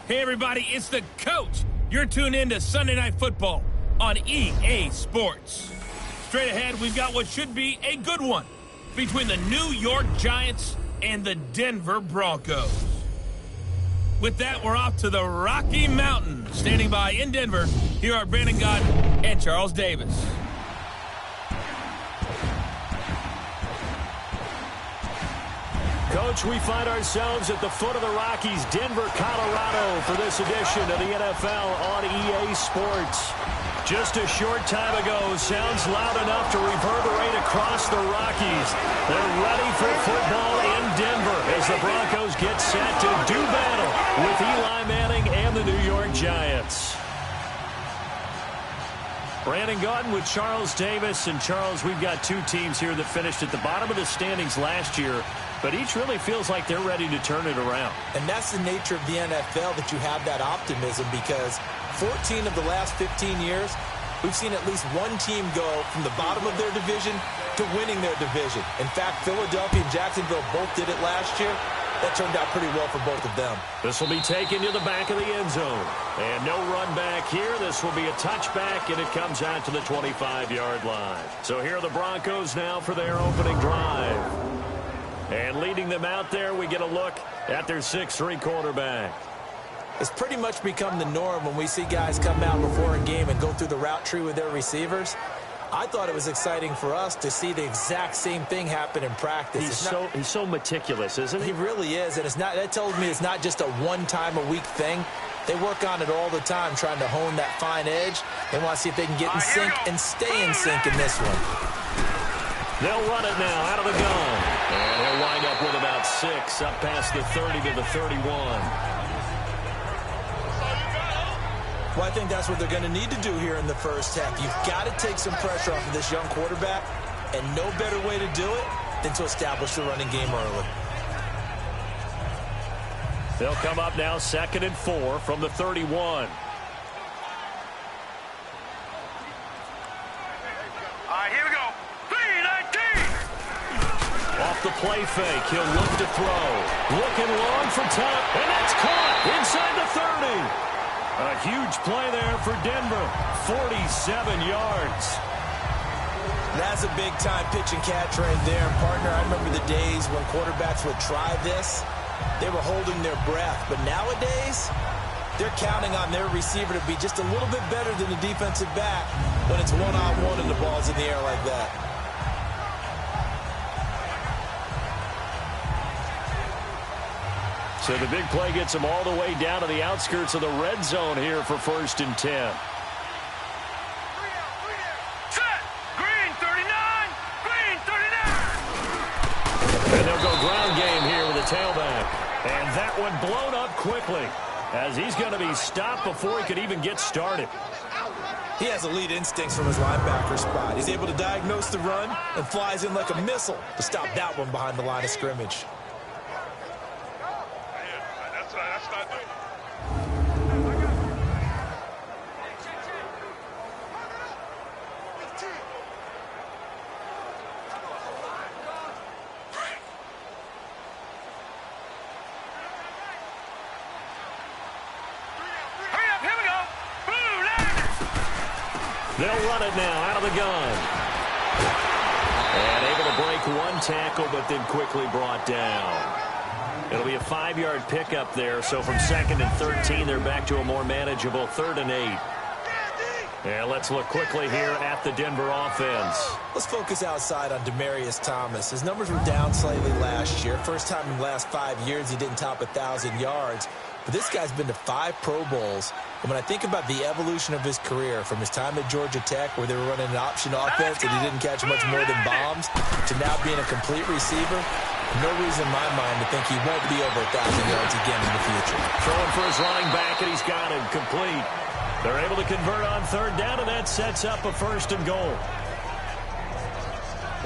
Hey, everybody, it's the coach. You're tuned in to Sunday Night Football on EA Sports. Straight ahead, we've got what should be a good one between the New York Giants and the Denver Broncos. With that, we're off to the Rocky Mountains. Standing by in Denver, here are Brandon Gott and Charles Davis. Coach, we find ourselves at the foot of the Rockies, Denver, Colorado, for this edition of the NFL on EA Sports. Just a short time ago, sounds loud enough to reverberate across the Rockies. They're ready for football in Denver as the Broncos get set to do battle with Eli Manning and the New York Giants. Brandon Gott with Charles Davis. And Charles, we've got two teams here that finished at the bottom of the standings last year, but each really feels like they're ready to turn it around. And that's the nature of the NFL, that you have that optimism, because 14 of the last 15 years, we've seen at least one team go from the bottom of their division to winning their division. In fact, Philadelphia and Jacksonville both did it last year. That turned out pretty well for both of them. This will be taken to the back of the end zone. And no run back here. This will be a touchback, and it comes out to the 25-yard line. So here are the Broncos now for their opening drive. And leading them out there, we get a look at their 6'3" quarterback. It's pretty much become the norm when we see guys come out before a game and go through the route tree with their receivers. I thought it was exciting for us to see the exact same thing happen in practice. He's so meticulous, isn't he? He really is, and that tells me it's not just a one-time-a-week thing. They work on it all the time, trying to hone that fine edge. They want to see if they can get in sync and stay in sync in this one. They'll run it now out of the gun. And he'll wind up with about 6 up past the 30 to the 31. Well, I think that's what they're going to need to do here in the first half. You've got to take some pressure off of this young quarterback, and no better way to do it than to establish the running game early. They'll come up now 2nd and 4 from the 31. All right, here we go. 3-19. Off the play fake, he'll look to throw. Looking long for time, and that's caught inside the 30. A huge play there for Denver, 47 yards. That's a big-time pitch and catch right there, partner. I remember the days when quarterbacks would try this. They were holding their breath. But nowadays, they're counting on their receiver to be just a little bit better than the defensive back when it's one-on-one and the ball's in the air like that. So the big play gets them all the way down to the outskirts of the red zone here for 1st and 10. Set. Green 39. Green 39. And they'll go ground game here with a tailback. And that one blown up quickly, as he's going to be stopped before he could even get started. He has elite instincts from his linebacker spot. He's able to diagnose the run and flies in like a missile to stop that one behind the line of scrimmage. They'll run it now out of the gun. And able to break one tackle, but then quickly brought down. It'll be a 5-yard pickup there. So from 2nd and 13, they're back to a more manageable 3rd and 8. And let's look quickly here at the Denver offense. Let's focus outside on Demaryius Thomas. His numbers were down slightly last year. First time in the last 5 years he didn't top 1,000 yards. But this guy's been to 5 Pro Bowls. And when I think about the evolution of his career, from his time at Georgia Tech, where they were running an option offense and he didn't catch much more than bombs, to now being a complete receiver, no reason in my mind to think he won't be over 1,000 yards again in the future. Throwing for his running back, and he's got him complete. They're able to convert on 3rd down, and that sets up a 1st and goal.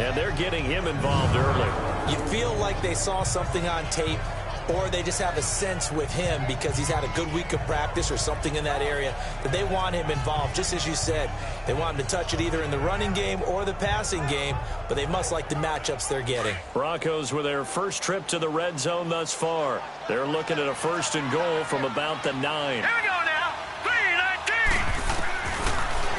And they're getting him involved early. You feel like they saw something on tape or they just have a sense with him because he's had a good week of practice or something in that area that they want him involved. Just as you said, they want him to touch it either in the running game or the passing game, but they must like the matchups they're getting. Broncos with their first trip to the red zone thus far. They're looking at a 1st and goal from about the 9. Here we go now. 3-19.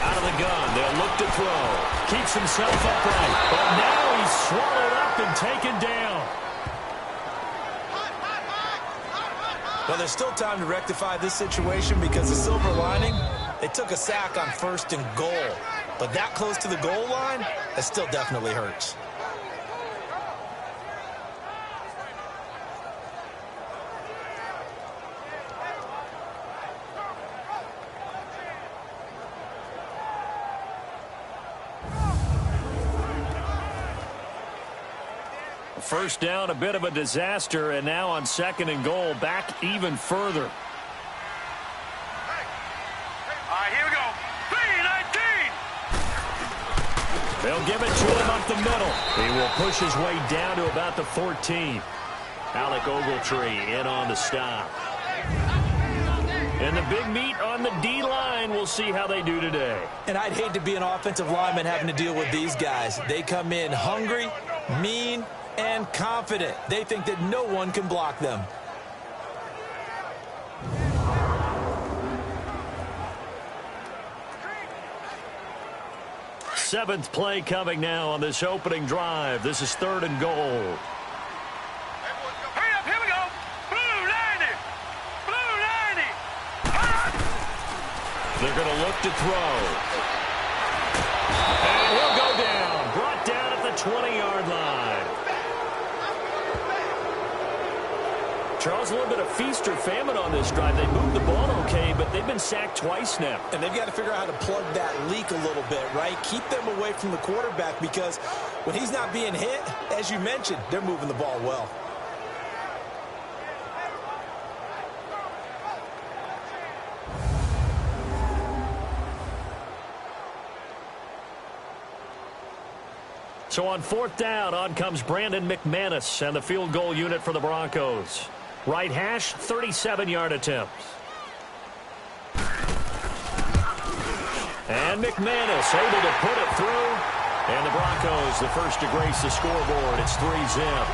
Out of the gun, they'll look to throw. Keeps himself upright, but now he's swallowed up and taken down. Well, there's still time to rectify this situation because the silver lining, they took a sack on 1st and goal. But that close to the goal line, that still definitely hurts. First down, a bit of a disaster, and now on 2nd and goal, back even further. All right, here we go. 3-19. They'll give it to him up the middle. He will push his way down to about the 14. Alec Ogletree in on the stop. And the big meat on the D-line. We'll see how they do today. And I'd hate to be an offensive lineman having to deal with these guys. They come in hungry, mean, and confident. They think that no one can block them. Seventh play coming now on this opening drive. This is 3rd and goal. Hurry up, here we go. Blue 90. Blue 90. They're going to look to throw. And he'll go down. Brought down at the 20-yard line. Charles, a little bit of feast or famine on this drive. They moved the ball okay, but they've been sacked twice now. And they've got to figure out how to plug that leak a little bit, right? Keep them away from the quarterback because when he's not being hit, as you mentioned, they're moving the ball well. So on 4th down, on comes Brandon McManus and the field goal unit for the Broncos. Right hash, 37-yard attempt. And McManus able to put it through. And the Broncos, the first to grace the scoreboard. It's 3-zip.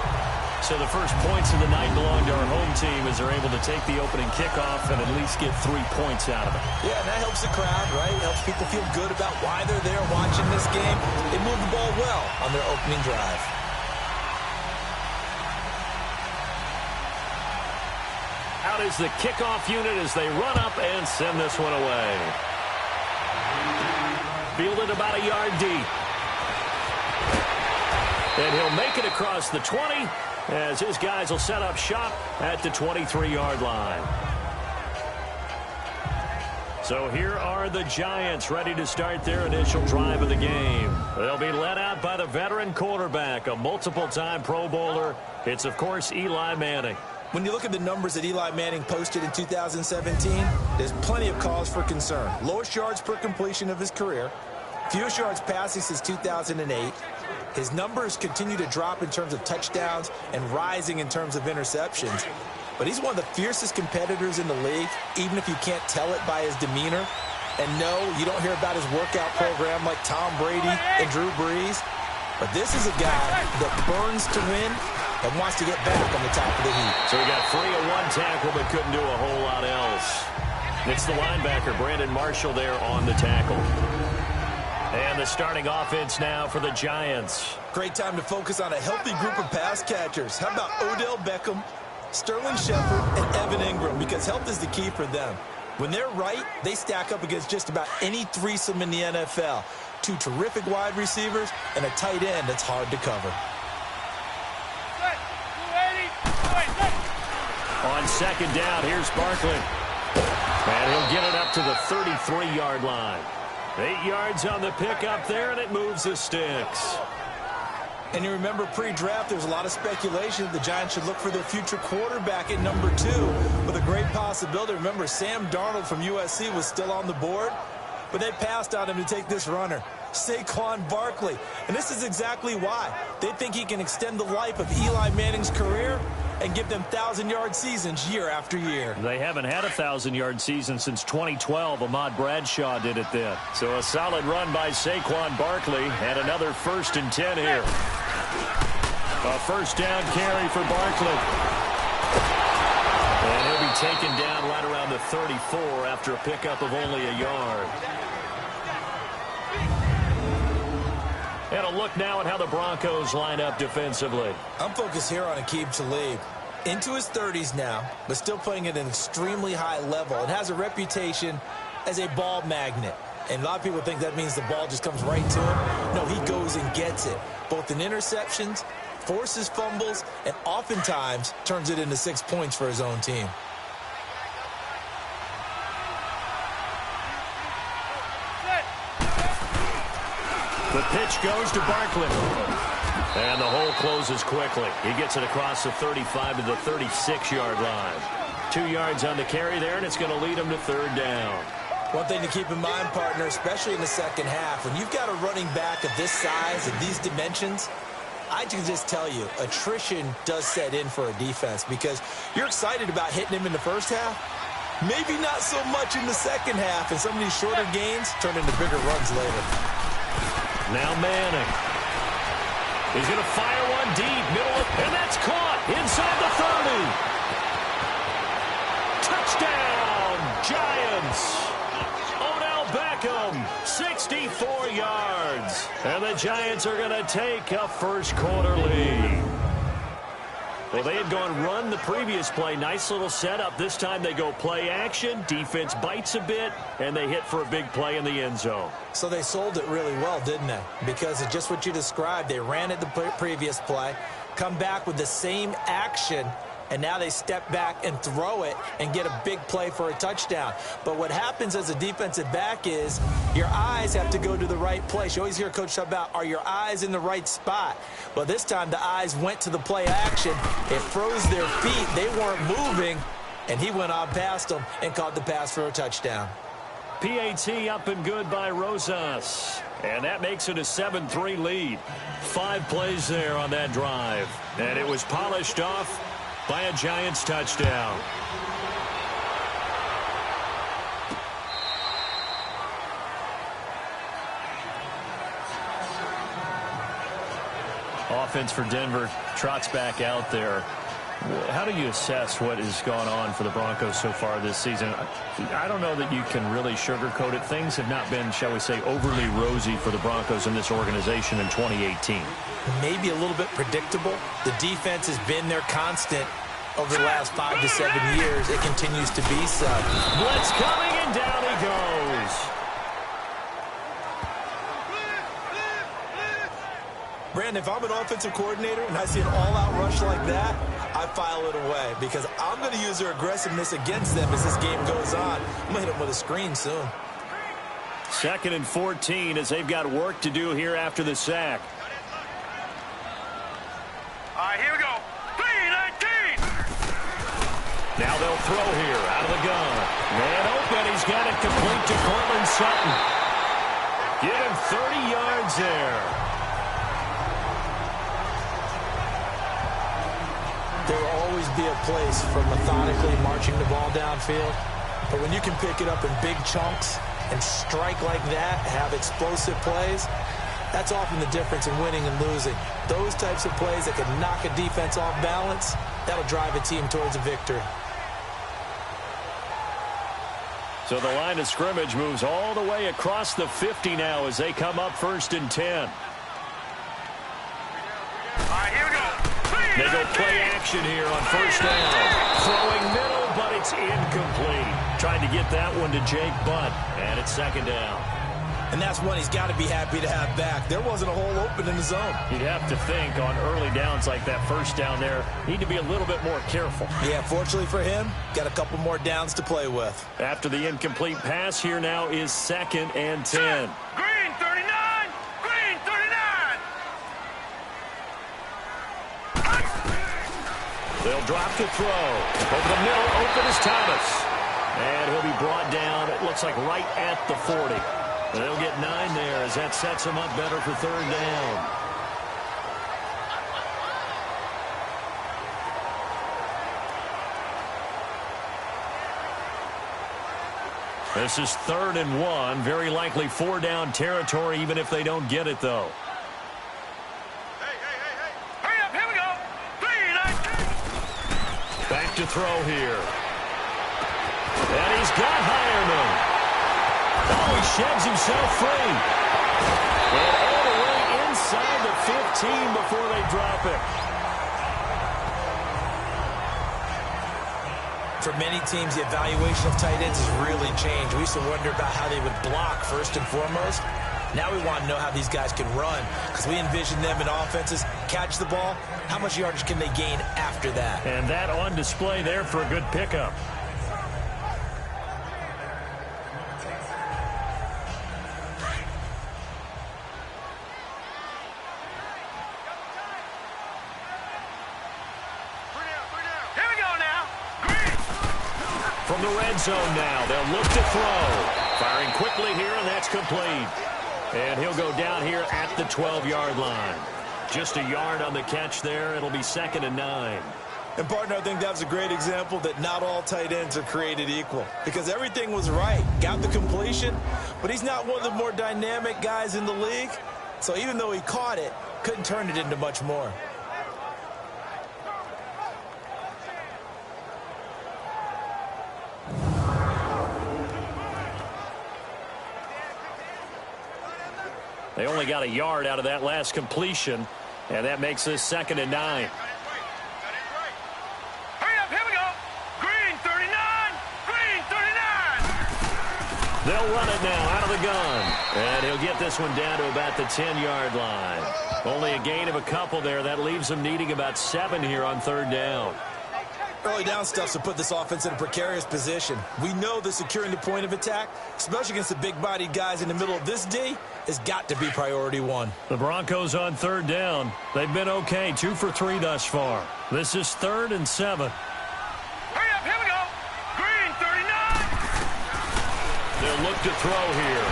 So the first points of the night belong to our home team as they're able to take the opening kickoff and at least get 3 points out of it. Yeah, and that helps the crowd, right? It helps people feel good about why they're there watching this game. They move the ball well on their opening drive. Out is the kickoff unit as they run up and send this one away. Fielded about a yard deep. And he'll make it across the 20 as his guys will set up shop at the 23-yard line. So here are the Giants ready to start their initial drive of the game. They'll be led out by the veteran quarterback, a multiple-time Pro Bowler. It's, of course, Eli Manning. When you look at the numbers that Eli Manning posted in 2017, there's plenty of cause for concern. Lowest yards per completion of his career, fewest yards passing since 2008. His numbers continue to drop in terms of touchdowns and rising in terms of interceptions. But he's one of the fiercest competitors in the league, even if you can't tell it by his demeanor. And no, you don't hear about his workout program like Tom Brady and Drew Brees. But this is a guy that burns to win and wants to get back on the top of the heap. So he got free of one tackle but couldn't do a whole lot else. It's the linebacker, Brandon Marshall, there on the tackle. And the starting offense now for the Giants. Great time to focus on a healthy group of pass catchers. How about Odell Beckham, Sterling Shepard, and Evan Ingram? Because health is the key for them. When they're right, they stack up against just about any threesome in the NFL. Two terrific wide receivers and a tight end that's hard to cover. On 2nd down, here's Barkley. And he'll get it up to the 33-yard line. 8 yards on the pickup there, and it moves the sticks. And you remember pre-draft, there was a lot of speculation that the Giants should look for their future quarterback at number 2 with a great possibility. Remember, Sam Darnold from USC was still on the board, but they passed on him to take this runner, Saquon Barkley. And this is exactly why. They think he can extend the life of Eli Manning's career and give them 1,000-yard seasons year after year. They haven't had a 1,000-yard season since 2012. Ahmad Bradshaw did it then. So a solid run by Saquon Barkley, and another 1st and 10 here. A first down carry for Barkley. And he'll be taken down right around the 34 after a pickup of only a yard. And a look now at how the Broncos line up defensively. I'm focused here on Aqib Talib. Into his 30s now, but still playing at an extremely high level and has a reputation as a ball magnet. And a lot of people think that means the ball just comes right to him. No, he goes and gets it, both in interceptions, forces fumbles, and oftentimes turns it into 6 points for his own team. The pitch goes to Barkley. And the hole closes quickly. He gets it across the 35 to the 36-yard line. 2 yards on the carry there, and it's going to lead him to 3rd down. One thing to keep in mind, partner, especially in the second half, when you've got a running back of this size and these dimensions, I can just tell you, attrition does set in for a defense because you're excited about hitting him in the first half. Maybe not so much in the second half, and some of these shorter gains turn into bigger runs later. Now Manning. He's going to fire one deep, middle, and that's caught inside the 30. Touchdown, Giants. Odell Beckham, 64 yards. And the Giants are going to take a first quarter lead. Well, they had gone run the previous play. Nice little setup. This time they go play action. Defense bites a bit, and they hit for a big play in the end zone. So they sold it really well, didn't they? Because of just what you described. They ran it the previous play, come back with the same action, and now they step back and throw it and get a big play for a touchdown. But what happens as a defensive back is your eyes have to go to the right place. You always hear Coach talk about, are your eyes in the right spot? Well, this time the eyes went to the play action. It froze their feet. They weren't moving, and he went on past them and caught the pass for a touchdown. PAT up and good by Rosas. And that makes it a 7-3 lead. 5 plays there on that drive. And it was polished off by a Giants touchdown. Offense for Denver trots back out there. How do you assess what has gone on for the Broncos so far this season? I don't know that you can really sugarcoat it. Things have not been, shall we say, overly rosy for the Broncos in this organization in 2018. Maybe a little bit predictable. The defense has been their constant over the last 5 to 7 years. It continues to be so. Blitz coming, and down he goes. Brandon, if I'm an offensive coordinator and I see an all-out rush like that, I file it away because I'm going to use their aggressiveness against them as this game goes on. I'm going to hit them with a screen soon. 2nd and 14 as they've got work to do here after the sack. All right, here we go. 3-19. Now they'll throw here out of the gun. Man open. He's got it complete to Cortland Sutton. Give him 30 yards there. There will always be a place for methodically marching the ball downfield. But when you can pick it up in big chunks and strike like that, have explosive plays, that's often the difference in winning and losing. Those types of plays that can knock a defense off balance, that'll drive a team towards a victory. So the line of scrimmage moves all the way across the 50 now as they come up 1st and 10. All right, here we go. They go play action here on 1st down. Throwing middle, but it's incomplete. Trying to get that one to Jake Butt, and it's 2nd down. And that's one he's got to be happy to have back. There wasn't a hole open in the zone. You'd have to think on early downs like that 1st down there, need to be a little bit more careful. Yeah, fortunately for him, got a couple more downs to play with. After the incomplete pass, here now is 2nd and 10. Green 39. Green 39. They'll drop to throw. Over the middle, open is Thomas. And he'll be brought down, it looks like right at the 40. They'll get 9 there as that sets him up better for 3rd down. This is 3rd and 1. Very likely 4-down territory, even if they don't get it, though. Hurry up, here we go. 3, 19. Back to throw here. And he's got Hireman. Oh, he sheds himself free. And all the way inside the 15 before they drop it. For many teams, the evaluation of tight ends has really changed. We used to wonder about how they would block first and foremost. Now we want to know how these guys can run, because we envision them in offenses catch the ball. How much yardage can they gain after that? And that on display there for a good pickup. From the red zone now, they'll look to throw. Firing quickly here, and that's complete. And he'll go down here at the 12-yard line. Just a yard on the catch there. It'll be 2nd and 9. And, partner, I think that was a great example that not all tight ends are created equal, because everything was right. Got the completion, but he's not one of the more dynamic guys in the league. So even though he caught it, couldn't turn it into much more. They only got a yard out of that last completion, and that makes this 2nd and 9. Hurry up, here we go. Green 39. Green 39. They'll run it now out of the gun. And he'll get this one down to about the 10-yard line. Only a gain of a couple there. That leaves them needing about 7 here on 3rd down. Early down stuff to put this offense in a precarious position. We know that securing the point of attack, especially against the big-bodied guys in the middle of this D, has got to be priority 1. The Broncos on 3rd down. They've been okay, 2 for 3 thus far. This is 3rd and 7. Hurry up, here we go. Green 39. They'll look to throw here.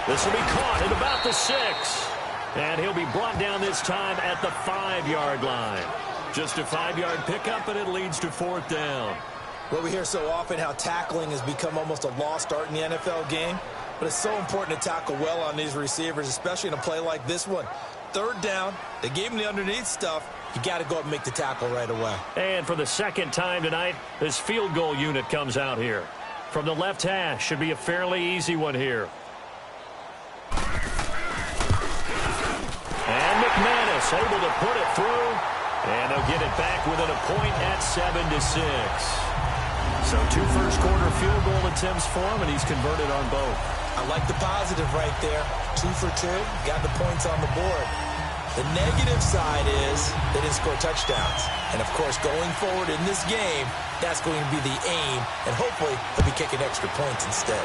This will be caught at about the 6. And he'll be brought down this time at the 5-yard line. Just a 5-yard pickup, and it leads to 4th down. Well, we hear so often how tackling has become almost a lost art in the NFL game. But it's so important to tackle well on these receivers, especially in a play like this one. 3rd down, they gave him the underneath stuff. You got to go up and make the tackle right away. And for the 2nd time tonight, this field goal unit comes out here. From the left hash, should be a fairly easy one here. And McManus able to put it through. And they'll get it back within a point at 7-6. So 2 first-quarter field goal attempts for him, and he's converted on both. I like the positive right there. 2 for 2, got the points on the board. The negative side is they didn't score touchdowns. And, of course, going forward in this game, that's going to be the aim, and hopefully they'll be kicking extra points instead.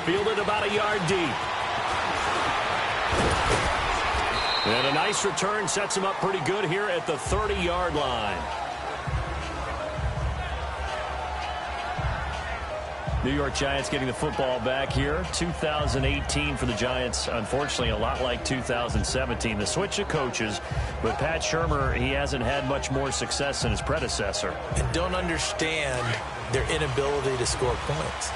Fielded about a yard deep. And a nice return sets him up pretty good here at the 30-yard line. New York Giants getting the football back here. 2018 for the Giants, unfortunately, a lot like 2017. The switch of coaches, but Pat Shurmur, he hasn't had much more success than his predecessor. And don't understand their inability to score points.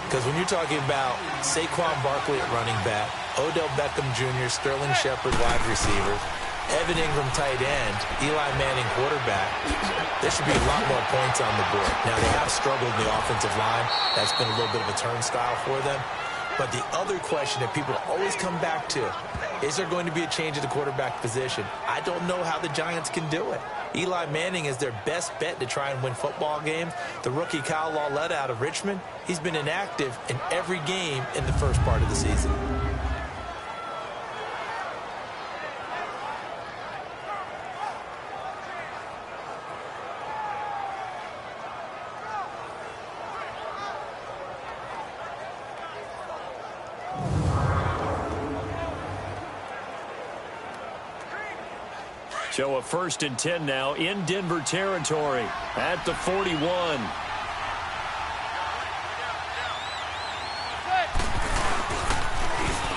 Because when you're talking about Saquon Barkley at running back, Odell Beckham Jr., Sterling Shepard wide receivers, Evan Ingram tight end, Eli Manning quarterback, there should be a lot more points on the board. Now, they have struggled in the offensive line. That's been a little bit of a turnstile for them. But the other question that people always come back to, is there going to be a change at the quarterback position? I don't know how the Giants can do it. Eli Manning is their best bet to try and win football games. The rookie Kyle Lauletta out of Richmond, he's been inactive in every game in the first part of the season. So a 1st and 10 now in Denver territory at the 41.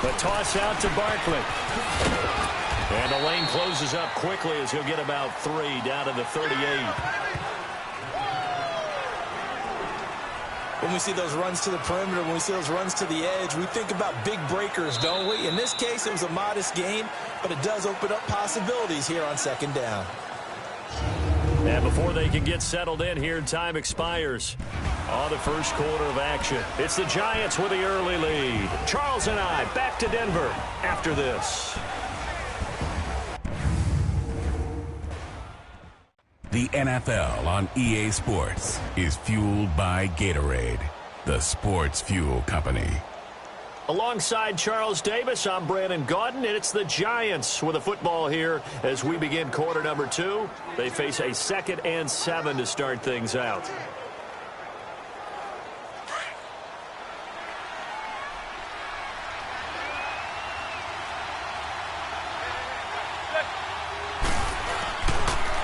The toss out to Barkley. And the lane closes up quickly as he'll get about 3 down to the 38. when we see those runs to the perimeter, when we see those runs to the edge, we think about big breakers, don't we? In this case, it was a modest gain, but it does open up possibilities here on second down. And before they can get settled in here, time expires on the first quarter of action. It's the Giants with the early lead. Charles and I back to Denver after this. The NFL on EA Sports is fueled by Gatorade, the sports fuel company. Alongside Charles Davis, I'm Brandon Gaudin, and it's the Giants with a football here as we begin quarter number 2. They face a 2nd and 7 to start things out.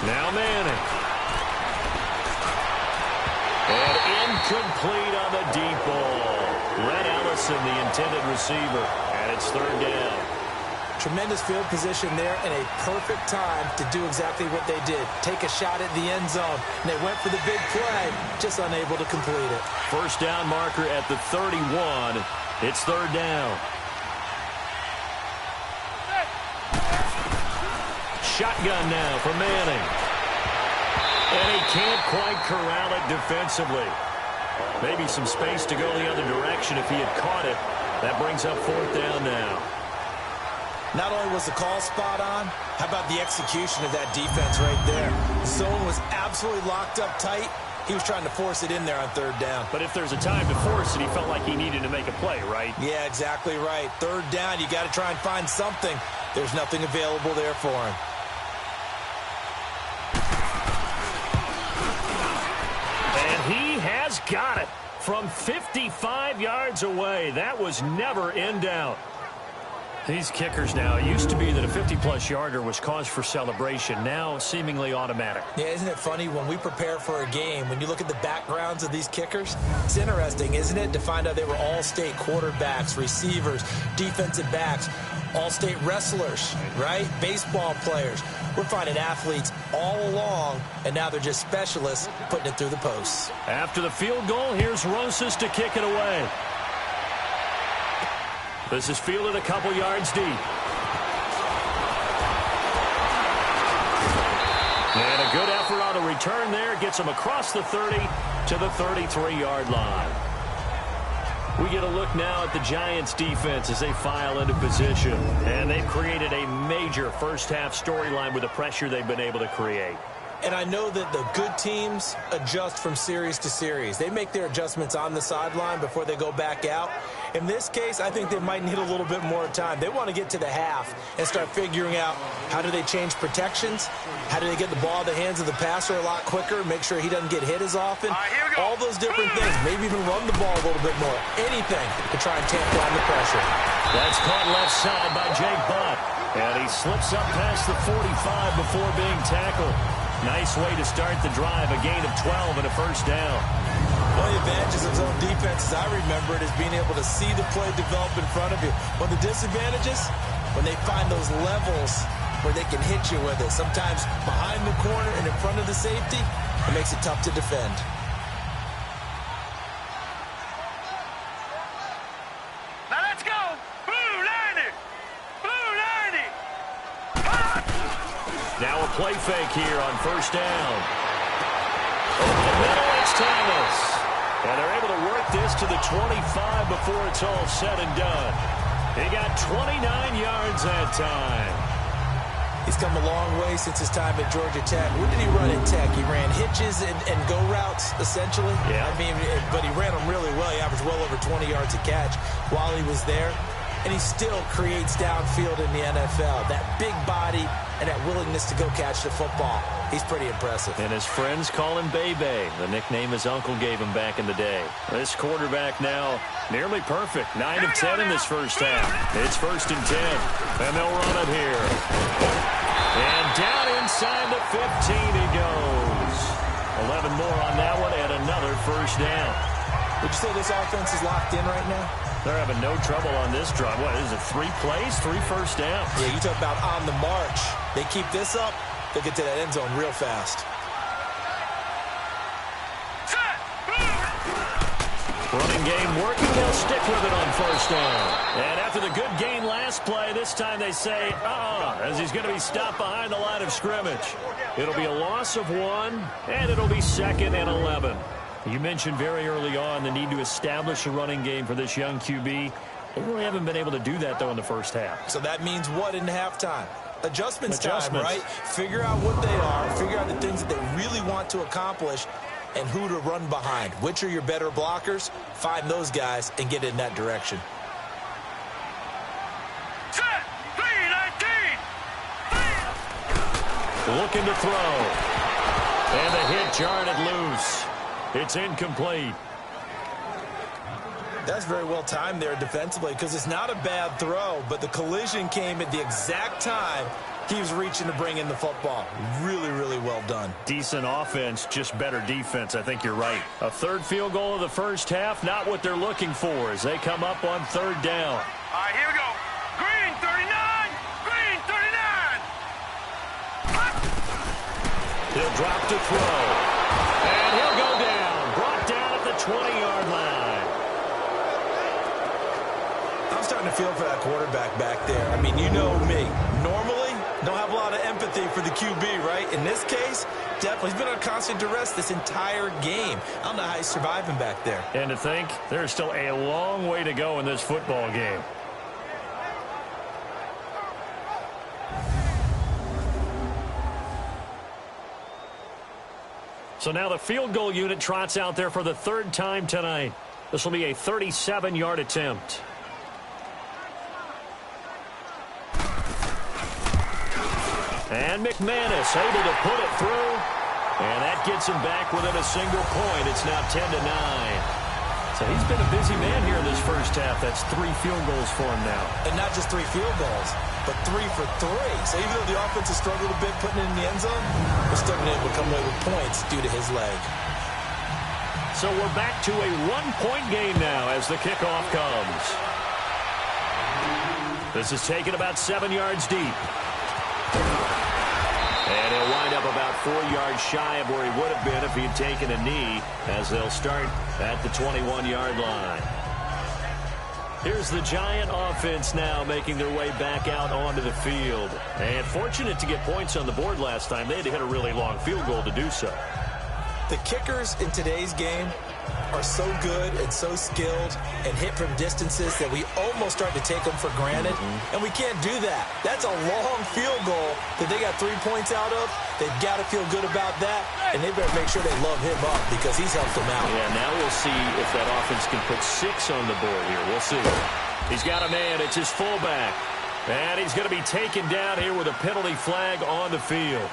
Now Manning. And incomplete on the deep ball. Red Allison, the intended receiver, and it's 3rd down. Tremendous field position there and a perfect time to do exactly what they did. Take a shot at the end zone. And they went for the big play, just unable to complete it. First down marker at the 31. It's 3rd down. Shotgun now for Manning. And he can't quite corral it defensively. Maybe some space to go the other direction if he had caught it. That brings up 4th down now. Not only was the call spot on, how about the execution of that defense right there? The zone was absolutely locked up tight. He was trying to force it in there on 3rd down. But if there's a time to force it, he felt like he needed to make a play, right? Yeah, exactly right. 3rd down, you got to try and find something. There's nothing available there for him. He has got it from 55 yards away. That was never in doubt. These kickers now, it used to be that a 50-plus yarder was cause for celebration. Now seemingly automatic. Yeah, isn't it funny when we prepare for a game, when you look at the backgrounds of these kickers, it's interesting, isn't it, to find out they were all-state quarterbacks, receivers, defensive backs, all-state wrestlers, right? Baseball players. We're finding athletes all along, and now they're just specialists putting it through the posts. After the field goal, here's Rosas to kick it away. This is fielded a couple yards deep. And a good effort on the return there. Gets him across the 30 to the 33-yard line. We get a look now at the Giants' defense as they file into position. And they've created a major first-half storyline with the pressure they've been able to create. And I know that the good teams adjust from series to series. They make their adjustments on the sideline before they go back out. In this case, I think they might need a little bit more time. They want to get to the half and start figuring out how do they change protections, how do they get the ball in the hands of the passer a lot quicker, make sure he doesn't get hit as often, all those different things. Maybe even run the ball a little bit more. Anything to try and tamp down the pressure. That's caught left side by Jake Butt. And he slips up past the 45 before being tackled. Nice way to start the drive, a gain of 12 and a first down. One of the advantages of zone defense, as I remember it, is being able to see the play develop in front of you. One of the disadvantages, when they find those levels where they can hit you with it, sometimes behind the corner and in front of the safety, it makes it tough to defend. Now let's go! Blue 90! Blue 90! Now a play fake here on first down. Over the middle, it's Thomas. And they're able to work this to the 25 before it's all said and done. He got 29 yards that time. He's come a long way since his time at Georgia Tech. What did he run at Tech? He ran hitches and go routes, essentially. Yeah. I mean, but he ran them really well. He averaged well over 20 yards a catch while he was there. And he still creates downfield in the NFL. That big body and that willingness to go catch the football. He's pretty impressive. And his friends call him Bebe, the nickname his uncle gave him back in the day. This quarterback now nearly perfect. 9 of 10 in this first half. It's 1st and 10. And they'll run it here. And down inside the 15 he goes. 11 more on that one and another first down. Would you say this offense is locked in right now? They're having no trouble on this drive. What is it, 3 plays, 3 first downs? Yeah, you talk about on the march. They keep this up, they'll get to that end zone real fast. Running game working. They'll stick with it on first down. And after the good gain last play, this time they say, as he's going to be stopped behind the line of scrimmage. It'll be a loss of 1, and it'll be 2nd and 11. You mentioned very early on the need to establish a running game for this young QB. They really haven't been able to do that, though, in the first half. So that means what in halftime? Adjustments time, right? Figure out what they are, figure out the things that they really want to accomplish, and who to run behind. Which are your better blockers? Find those guys and get in that direction. Set, 3-19. Looking to throw. And the hit jarred it loose. It's incomplete. That's very well timed there defensively because it's not a bad throw, but the collision came at the exact time he was reaching to bring in the football. Really, really well done. Decent offense, just better defense. I think you're right. A third field goal of the first half, not what they're looking for as they come up on third down. All right, here we go. Green 39. Green 39. He'll drop to throw. And he'll go down. Brought down at the 20-yard line. I'm starting to feel for that quarterback back there. I mean, you know me. Normally, don't have a lot of empathy for the QB, right? In this case, definitely. He's been on constant duress this entire game. I don't know how he's surviving back there. And to think, there's still a long way to go in this football game. So now the field goal unit trots out there for the third time tonight. This will be a 37-yard attempt. And McManus able to put it through. And that gets him back within a single point. It's now 10-9. So he's been a busy man here in this first half. That's 3 field goals for him now. And not just 3 field goals, but 3 for 3. So even though the offense has struggled a bit putting it in the end zone, they're still been able to come away with points due to his leg. So we're back to a 1-point game now as the kickoff comes. This is taken about 7 yards deep. And he'll wind up about 4 yards shy of where he would have been if he had taken a knee as they'll start at the 21-yard line. Here's the Giant offense now making their way back out onto the field. And fortunate to get points on the board last time. They had to hit a really long field goal to do so. The kickers in today's game are so good and so skilled and hit from distances that we almost start to take them for granted, and we can't do that. That's a long field goal that they got 3 points out of. They've got to feel good about that, and they better make sure they love him up because he's helped them out. Yeah, now we'll see if that offense can put 6 on the board here. We'll see. He's got a man. It's his fullback. And he's going to be taken down here with a penalty flag on the field.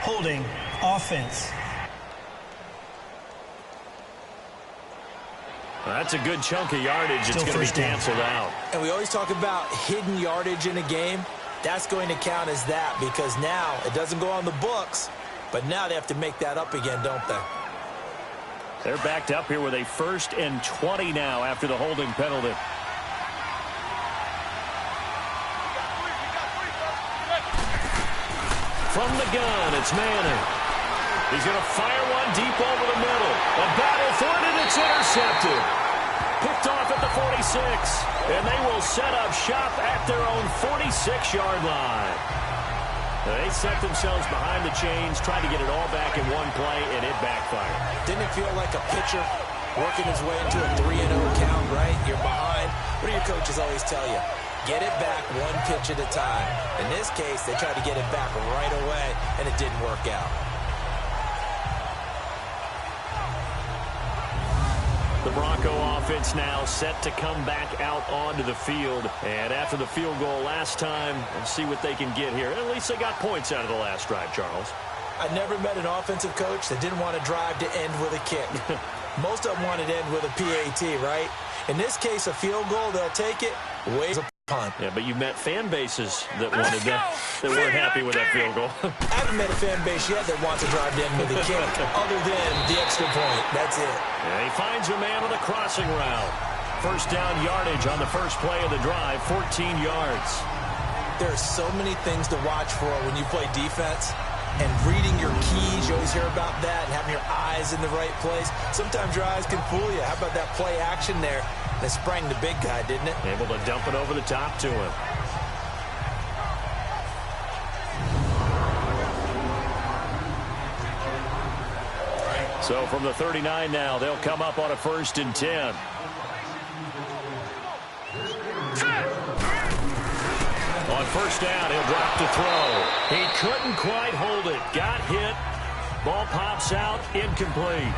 Holding offense. Well, that's a good chunk of yardage. It's going to be canceled out. And we always talk about hidden yardage in a game. That's going to count as that because now it doesn't go on the books, but now they have to make that up again, don't they? They're backed up here with a 1st and 20 now after the holding penalty. From the gun, it's Manning. He's going to fire one deep over the middle. A battle for it, and it's intercepted. Picked off at the 46. And they will set up shop at their own 46-yard line. They set themselves behind the chains, tried to get it all back in one play, and it backfired. Didn't it feel like a pitcher working his way into a 3-0 count, right? You're behind. What do your coaches always tell you? Get it back one pitch at a time. In this case, they tried to get it back right away, and it didn't work out. The Bronco offense now set to come back out onto the field. And after the field goal last time, let's see what they can get here. At least they got points out of the last drive, Charles. I never met an offensive coach that didn't want to drive to end with a kick. Most of them wanted to end with a PAT, right? In this case, a field goal, they'll take it. Waves a punt. Yeah, but you met fan bases that wanted that, that weren't happy with that field goal. I haven't met a fan base yet that wants to drive to end with a kick, other than the extra point. That's it. And he finds a man on the crossing route. First down yardage on the first play of the drive, 14 yards. There are so many things to watch for when you play defense. and reading your keys. You always hear about that, and having your eyes in the right place. Sometimes your eyes can fool you. How about that play action there? That sprang the big guy, didn't it? Able to dump it over the top to him. So from the 39 now, they'll come up on a 1st and 10. On 1st down, he'll drop to throw. He couldn't quite hold it. Got hit. Ball pops out. Incomplete.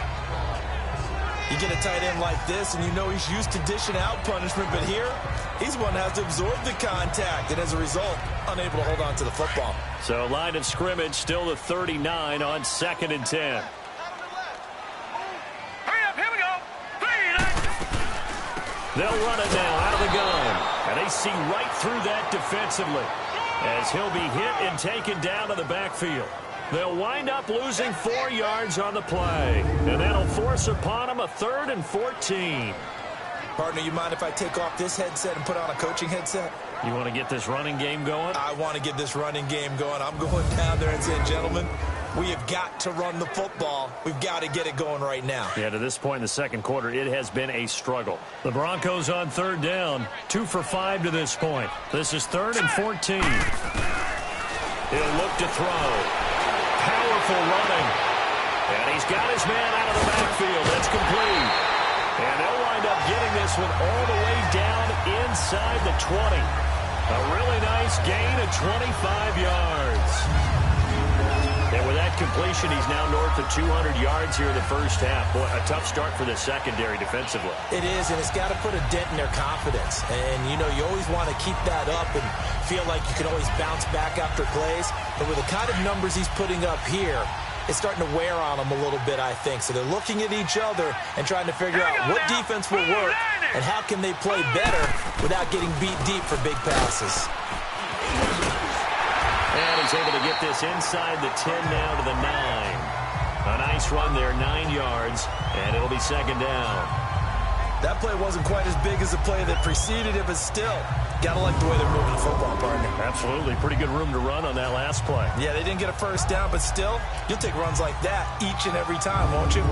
You get a tight end like this, and you know he's used to dishing out punishment, but here, he's one that has to absorb the contact, and as a result, unable to hold on to the football. So line of scrimmage still the 39 on 2nd and 10. They'll run it now out of the gun. And they see right through that defensively as he'll be hit and taken down to the backfield. They'll wind up losing 4 yards on the play. And that'll force upon them a 3rd and 14. Partner, you mind if I take off this headset and put on a coaching headset? You want to get this running game going? I want to get this running game going. I'm going down there and saying, gentlemen, we have got to run the football. We've got to get it going right now. Yeah, to this point in the second quarter, it has been a struggle. The Broncos on 3rd down, 2 for 5 to this point. This is 3rd and 14. He'll look to throw. Powerful running. And he's got his man out of the backfield. That's complete. And they'll wind up getting this one all the way down inside the 20. A really nice gain of 25 yards. And with that completion, he's now north of 200 yards here in the first half. Boy, a tough start for the secondary defensively. It is, and it's got to put a dent in their confidence. And, you know, you always want to keep that up and feel like you can always bounce back after plays. But with the kind of numbers he's putting up here, it's starting to wear on them a little bit, I think. So they're looking at each other and trying to figure out what defense will work and how can they play better without getting beat deep for big passes. And he's able to get this inside the 10 now to the 9. A nice run there, 9 yards, and it'll be 2nd down. That play wasn't quite as big as the play that preceded it, but still, got to like the way they're moving the football, partner. Absolutely. Pretty good room to run on that last play. Yeah, they didn't get a 1st down, but still, you'll take runs like that each and every time, won't you?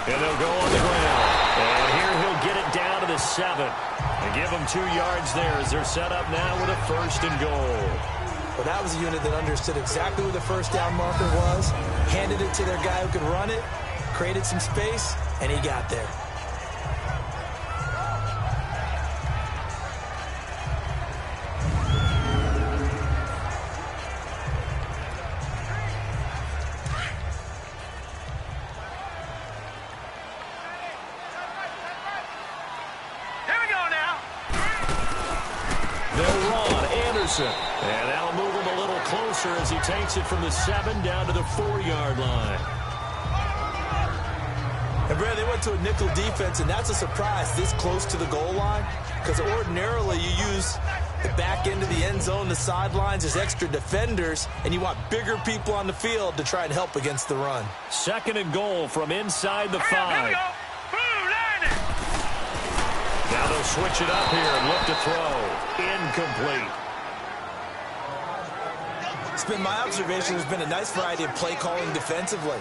And they'll go on the ground. And here he'll get it down to the 7. And give them 2 yards there as they're set up now with a 1st and goal. Well, that was a unit that understood exactly where the 1st down marker was, handed it to their guy who could run it, created some space, and he got there. And that'll move him a little closer as he takes it from the 7 down to the 4-yard line. And, Brad, they went to a nickel defense, and that's a surprise this close to the goal line, because ordinarily you use the back end of the end zone, the sidelines as extra defenders, and you want bigger people on the field to try and help against the run. 2nd and goal from inside the 5. Now they'll switch it up here and look to throw. Incomplete. It's been my observation there's been a nice variety of play calling defensively.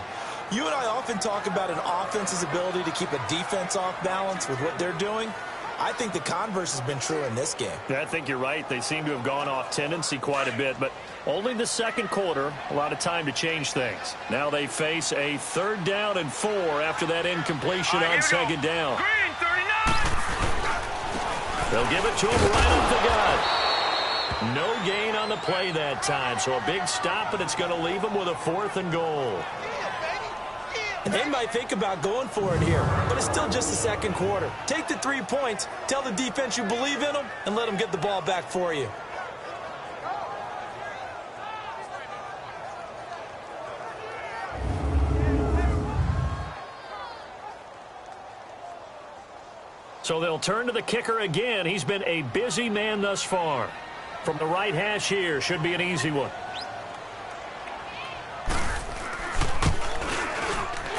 You and I often talk about an offense's ability to keep a defense off balance with what they're doing. I think the converse has been true in this game. Yeah, I think you're right. They seem to have gone off tendency quite a bit, but only the second quarter, a lot of time to change things. Now they face a 3rd down and 4 after that incompletion on 2nd down. They'll give it to him right up the gut. No gain on the play that time, so a big stop, and it's going to leave them with a 4th and goal. And they might think about going for it here, but it's still just the second quarter. Take the 3 points, tell the defense you believe in them, and let them get the ball back for you. So they'll turn to the kicker again. He's been a busy man thus far. From the right hash here, should be an easy one.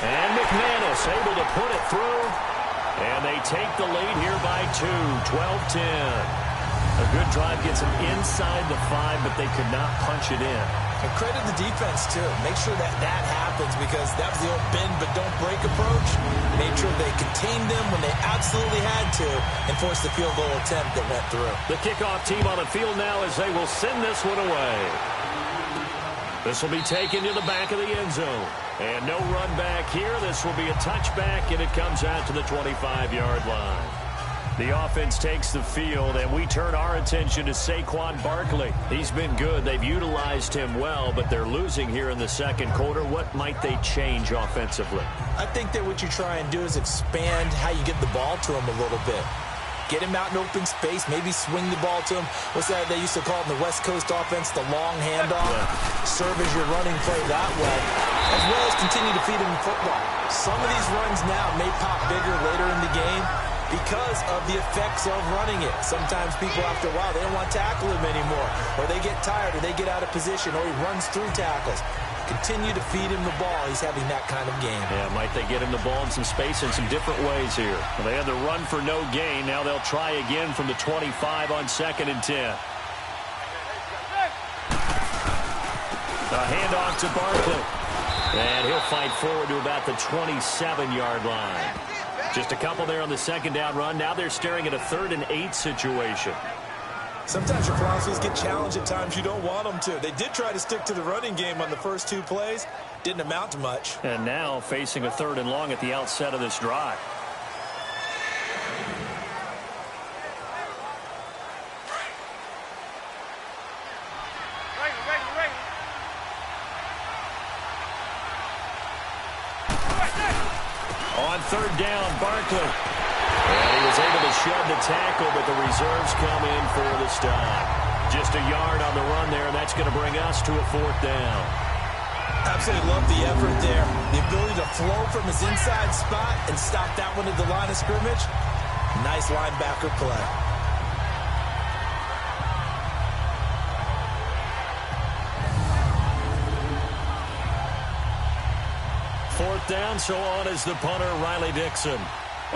And McManus Thomas able to put it through. And they take the lead here by 2, 12-10. A good drive gets them inside the 5, but they could not punch it in. And credit the defense, too. Make sure that happens, because that was the old bend but don't break approach. Made sure they contained them when they absolutely had to and forced the field goal attempt that went through. The kickoff team on the field now as they will send this one away. This will be taken to the back of the end zone. And no run back here. This will be a touchback, and it comes out to the 25-yard line. The offense takes the field, and we turn our attention to Saquon Barkley. He's been good. They've utilized him well, but they're losing here in the second quarter. What might they change offensively? I think that what you try and do is expand how you get the ball to him a little bit. Get him out in open space, maybe swing the ball to him. What's that they used to call it in the West Coast offense, the long handoff? Serve as your running play that way, as well as continue to feed him football. Some of these runs now may pop bigger later in the game because of the effects of running it. Sometimes people, after a while, they don't want to tackle him anymore, or they get tired, or they get out of position, or he runs through tackles. Continue to feed him the ball. He's having that kind of game. Yeah, might they get him the ball in some space in some different ways here? Well, they had the run for no gain. Now they'll try again from the 25 on 2nd and 10. A handoff to Barkley. And he'll fight forward to about the 27-yard line. Just a couple there on the second down run. Now they're staring at a 3rd and 8 situation. Sometimes your philosophies get challenged at times you don't want them to. They did try to stick to the running game on the first 2 plays. Didn't amount to much. And now facing a 3rd and long at the outset of this drive. On 3rd down, Barkley. And he was able to shed the tackle, but the reserves come in for the stop. Just a yard on the run there, and that's going to bring us to a 4th down. Absolutely love the effort there. The ability to flow from his inside spot and stop that one at the line of scrimmage. Nice linebacker play. Fourth down, so on is the punter, Riley Dixon.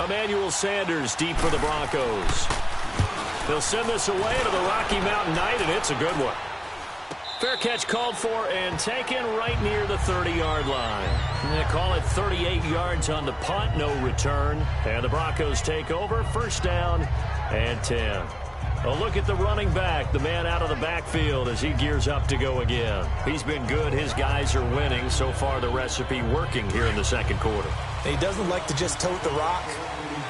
Emmanuel Sanders deep for the Broncos. They'll send this away to the Rocky Mountain Night, and it's a good one. Fair catch called for and taken right near the 30-yard line. They call it 38 yards on the punt, no return. And the Broncos take over, 1st down and 10. A look at the running back, the man out of the backfield as he gears up to go again. He's been good. His guys are winning. So far, the recipe working here in the second quarter. He doesn't like to just tote the rock.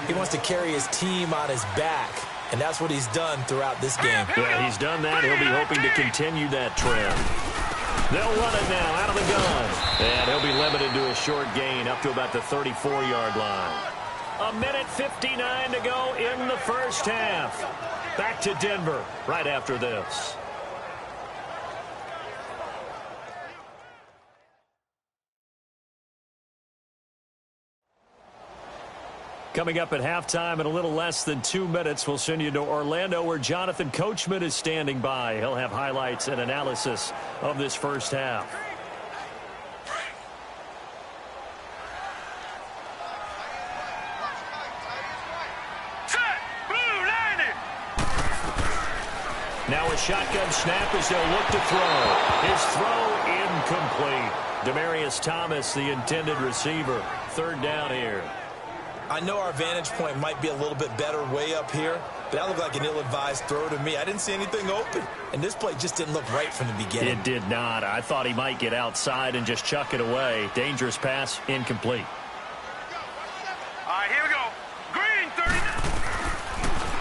He wants to carry his team on his back, and that's what he's done throughout this game. Yeah, he's done that. He'll be hoping to continue that trend. They'll run it now out of the gun. And he'll be limited to a short gain up to about the 34-yard line. 1:59 to go in the first half. Back to Denver right after this. Coming up at halftime in a little less than 2 minutes, we'll send you to Orlando where Jonathan Coachman is standing by. He'll have highlights and analysis of this first half. Now a shotgun snap as they'll look to throw. His throw incomplete. Demaryius Thomas, the intended receiver. 3rd down here. I know our vantage point might be a little bit better way up here, but that looked like an ill-advised throw to me. I didn't see anything open, and this play just didn't look right from the beginning. It did not. I thought he might get outside and just chuck it away. Dangerous pass, incomplete. All right, here we go. Green, 30.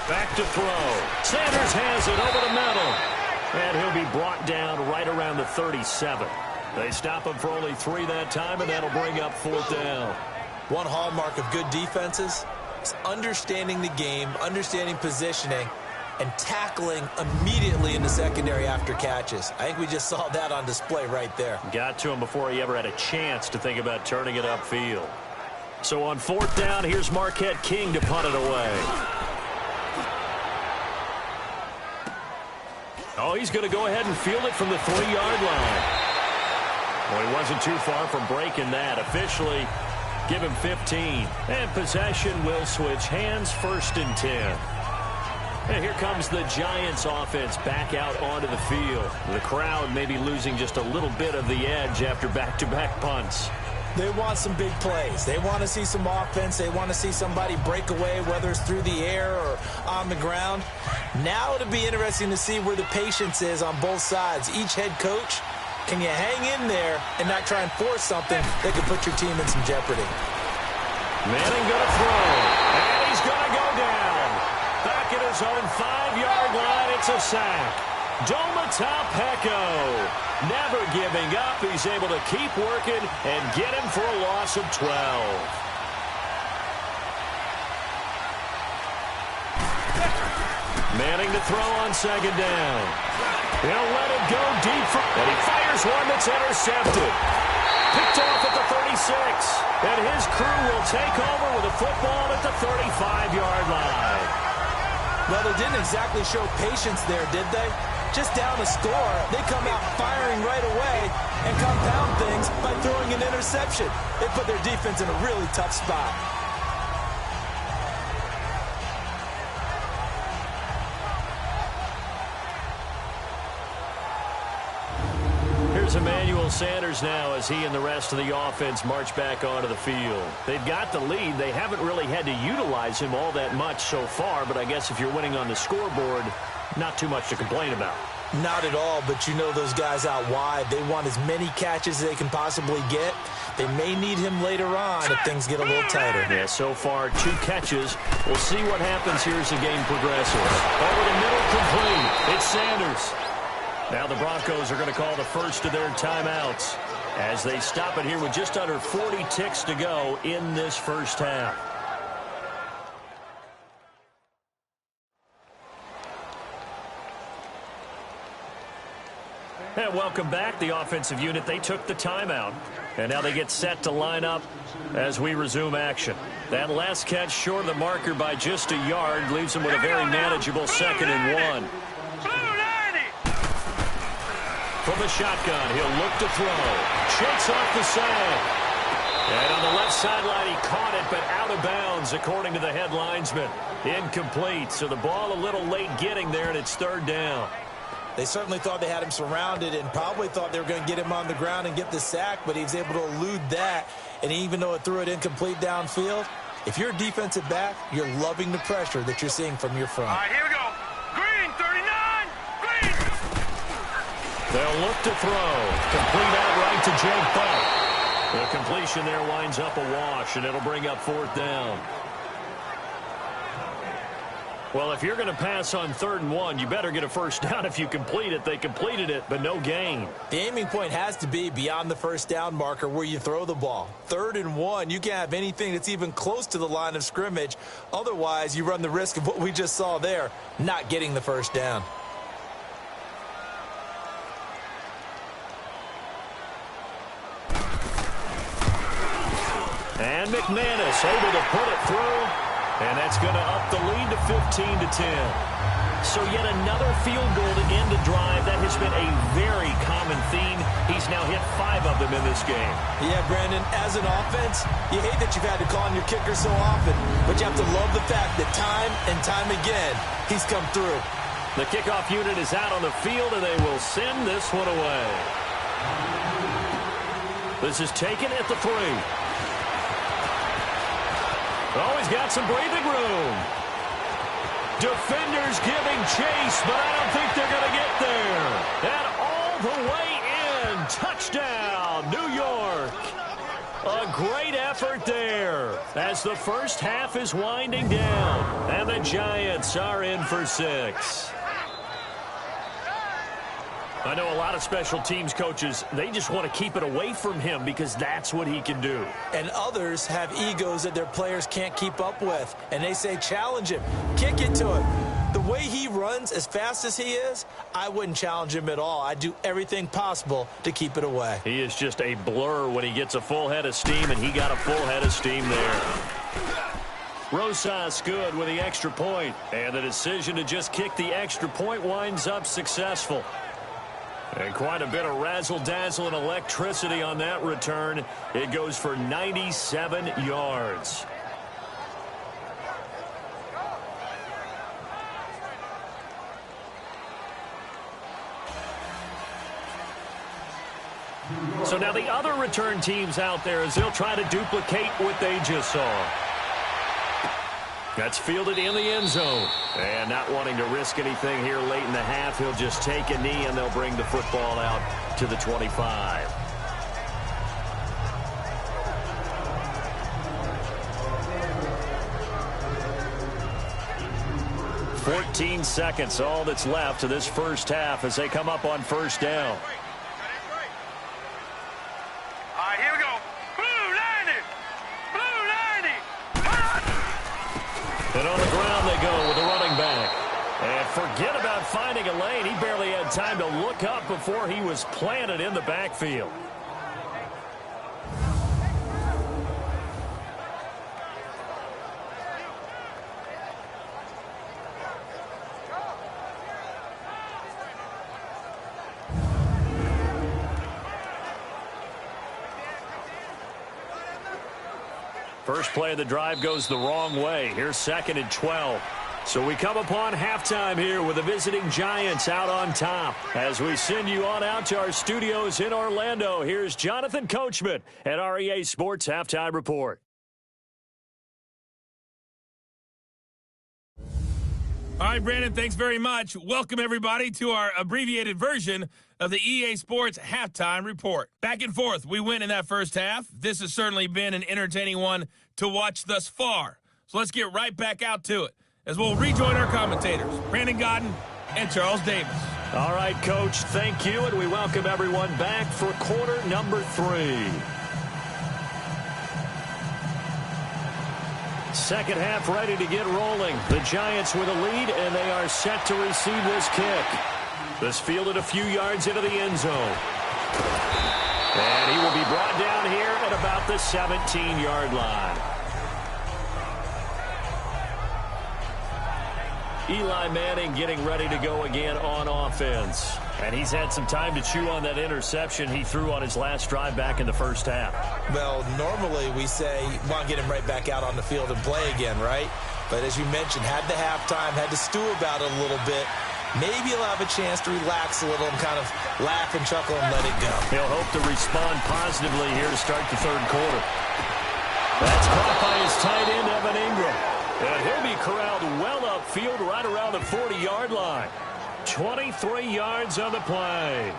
Back to throw. Sanders has it over the middle. And he'll be brought down right around the 37. They stop him for only 3 that time, and that'll bring up 4th down. One hallmark of good defenses is understanding the game, understanding positioning, and tackling immediately in the secondary after catches. I think we just saw that on display right there. Got to him before he ever had a chance to think about turning it upfield. So on 4th down, here's Marquette King to punt it away. Oh, he's going to go ahead and field it from the 3-yard line. Well, he wasn't too far from breaking that. Officially, Give him 15. And possession will switch hands, 1st and 10. And here comes the Giants offense back out onto the field. The crowd may be losing just a little bit of the edge after back-to-back punts. They want some big plays. They want to see some offense. They want to see somebody break away, whether it's through the air or on the ground. Now it'll be interesting to see where the patience is on both sides. Each head coach, can you hang in there and not try and force something that could put your team in some jeopardy? Manning going to throw, and he's going to go down. Back at his own 5-yard line, it's a sack. Domata-Peko never giving up. He's able to keep working and get him for a loss of 12. Manning to throw on 2nd down. He'll let it go deep, and he fires one that's intercepted. Picked off at the 36, and his crew will take over with a football at the 35-yard line. Well, they didn't exactly show patience there, did they? Just down a score, they come out firing right away and compound things by throwing an interception. They put their defense in a really tough spot. Here's Emmanuel Sanders now as he and the rest of the offense march back onto the field. They've got the lead. They haven't really had to utilize him all that much so far, but I guess if you're winning on the scoreboard, not too much to complain about. Not at all, but you know those guys out wide. They want as many catches as they can possibly get. They may need him later on if things get a little tighter. Yeah, so far 2 catches. We'll see what happens here as the game progresses. Over the middle, complete. It's Sanders. Now the Broncos are going to call the first of their timeouts as they stop it here with just under 40 ticks to go in this first half. And welcome back. The offensive unit, they took the timeout. And now they get set to line up as we resume action. That last catch short of the marker by just a yard leaves them with a very manageable 2nd and 1. From the shotgun, he'll look to throw. Shakes off the side. And on the left sideline, he caught it, but out of bounds, according to the head linesman. Incomplete. So the ball a little late getting there, and it's 3rd down. They certainly thought they had him surrounded and probably thought they were going to get him on the ground and get the sack, but he was able to elude that. And even though it threw it incomplete downfield, if you're a defensive back, you're loving the pressure that you're seeing from your front. All right, here we go. Green, 39. Green. They'll look to throw. Complete outright to Jake Buck. The completion there winds up a wash, and it'll bring up 4th down. Well, if you're going to pass on 3rd and 1, you better get a first down if you complete it. They completed it, but no gain. The aiming point has to be beyond the first down marker where you throw the ball. 3rd and 1, you can't have anything that's even close to the line of scrimmage. Otherwise, you run the risk of what we just saw there, not getting the first down. And McManus able to put it through. And that's going to up the lead to 15-10. So yet another field goal to end a drive. That has been a very common theme. He's now hit 5 of them in this game. Yeah, Brandon, as an offense, you hate that you've had to call on your kicker so often, but you have to love the fact that time and time again, he's come through. The kickoff unit is out on the field, and they will send this one away. This is taken at the 3. Oh, he's got some breathing room. Defenders giving chase, but I don't think they're going to get there. And all the way in. Touchdown, New York. A great effort there as the first half is winding down. And the Giants are in for 6. I know a lot of special teams coaches, they just want to keep it away from him because that's what he can do. And others have egos that their players can't keep up with. And they say, challenge him, kick it to him. The way he runs as fast as he is, I wouldn't challenge him at all. I'd do everything possible to keep it away. He is just a blur when he gets a full head of steam, and he got a full head of steam there. Rosas good with the extra point. And the decision to just kick the extra point winds up successful. And quite a bit of razzle-dazzle and electricity on that return. It goes for 97 yards. So now the other return teams out there as they'll try to duplicate what they just saw. That's fielded in the end zone. And not wanting to risk anything here late in the half, he'll just take a knee and they'll bring the football out to the 25. "14 seconds, all that's left to this first half as they come up on first down. And on the ground they go with the running back. And forget about finding a lane. He barely had time to look up before he was planted in the backfield. First play of the drive goes the wrong way. Here's 2nd and 12. So we come upon halftime here with the visiting Giants out on top. As we send you on out to our studios in Orlando, here's Jonathan Coachman at our EA Sports Halftime Report. All right, Brandon, thanks very much. Welcome, everybody, to our abbreviated version of the EA Sports Halftime Report. Back and forth, we win in that first half. This has certainly been an entertaining one to watch thus far. So let's get right back out to it as we'll rejoin our commentators, Brandon Godden and Charles Davis. All right, Coach, thank you, and we welcome everyone back for quarter number 3. Second half ready to get rolling. The Giants with a lead, and they are set to receive this kick. This fielded a few yards into the end zone. And he will be brought down here at about the 17-yard line. Eli Manning getting ready to go again on offense. And he's had some time to chew on that interception he threw on his last drive back in the first half. Well, normally we say, want to get him right back out on the field and play again, right? But as you mentioned, had the halftime, had to stew about it a little bit. Maybe he'll have a chance to relax a little and kind of laugh and chuckle and let it go. He'll hope to respond positively here to start the third quarter. That's caught by his tight end, Evan Ingram. And he'll be corralled well upfield right around the 40-yard line. 23 yards on the play.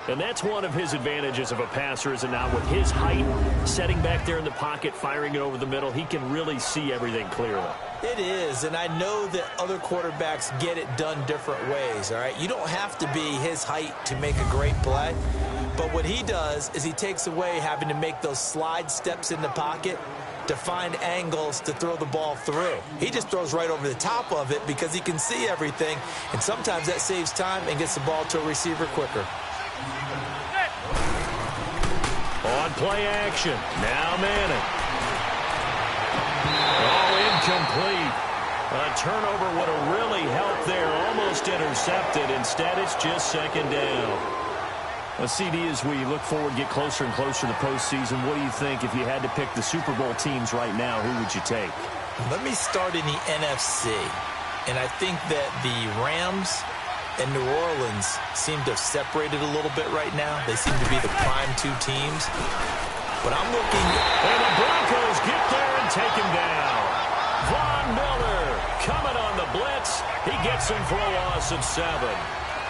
And that's one of his advantages of a passer, is it not? With his height, setting back there in the pocket, firing it over the middle, he can really see everything clearly. It is, and I know that other quarterbacks get it done different ways, all right? You don't have to be his height to make a great play, but what he does is he takes away having to make those slide steps in the pocket to find angles to throw the ball through. He just throws right over the top of it because he can see everything, and sometimes that saves time and gets the ball to a receiver quicker. On play action, now Manning. Oh, incomplete. A turnover would have really helped there, almost intercepted. Instead, it's just 2nd down. Well, CD, as we look forward, get closer and closer to the postseason, what do you think if you had to pick the Super Bowl teams right now? Who would you take? Let me start in the NFC. And I think that the Rams and New Orleans seem to have separated a little bit right now. They seem to be the prime 2 teams. But I'm looking... And the Broncos get there and take him down. Von Miller coming on the blitz. He gets him for a loss of 7.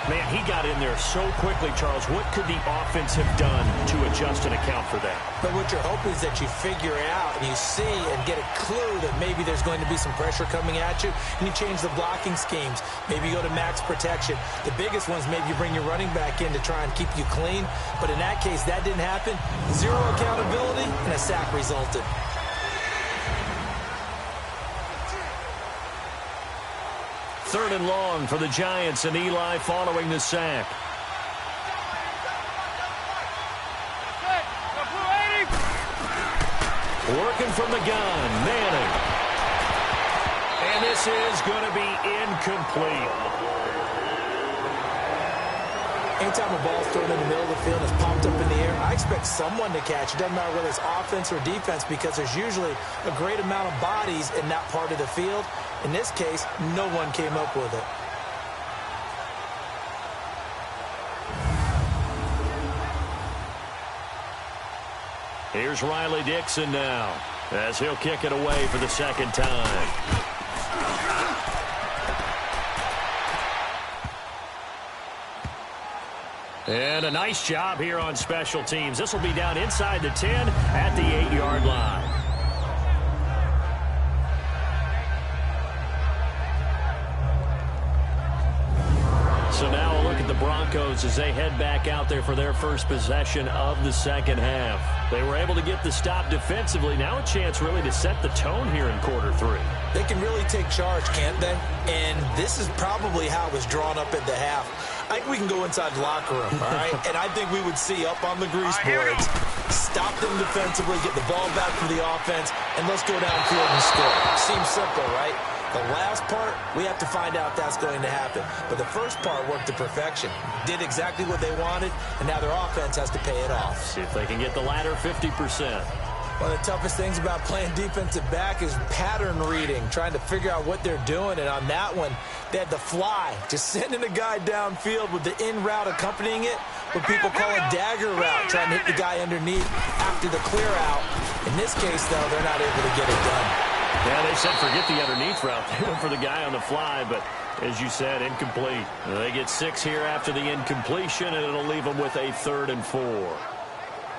Man, he got in there so quickly, Charles. What could the offense have done to adjust and account for that? But what you're hoping is that you figure out and you see and get a clue that maybe there's going to be some pressure coming at you, and you change the blocking schemes. Maybe you go to max protection. The biggest ones, maybe you bring your running back in to try and keep you clean. But in that case, that didn't happen. 0 accountability, and a sack resulted. Third and long for the Giants, and Eli following the sack. Working from the gun, Manning. And this is going to be incomplete. Anytime a ball's thrown in the middle of the field and is popped up in the air, I expect someone to catch. It doesn't matter whether it's offense or defense because there's usually a great amount of bodies in that part of the field. In this case, no one came up with it. Here's Riley Dixon now as he'll kick it away for the second time. And a nice job here on special teams. This will be down inside the 10 at the 8-yard line. So now a look at the Broncos as they head back out there for their first possession of the second half. They were able to get the stop defensively. Now a chance really to set the tone here in quarter 3. They can really take charge, can't they? And this is probably how it was drawn up at the half. I think we can go inside the locker room, all right? And I think we would see up on the grease boards, stop them defensively, get the ball back for the offense, and let's go downfield and score. Seems simple, right? The last part, we have to find out if that's going to happen. But the first part worked to perfection. Did exactly what they wanted, and now their offense has to pay it off. See if they can get the latter 50%. One of the toughest things about playing defensive back is pattern reading, trying to figure out what they're doing. And on that one, they had the fly, just sending a guy downfield with the in route accompanying it, what people call a dagger route, trying to hit the guy underneath after the clear out. In this case, though, they're not able to get it done. Yeah, they said forget the underneath route. They went for the guy on the fly, but as you said, incomplete. They get 6 here after the incompletion, and it'll leave them with a 3rd and 4.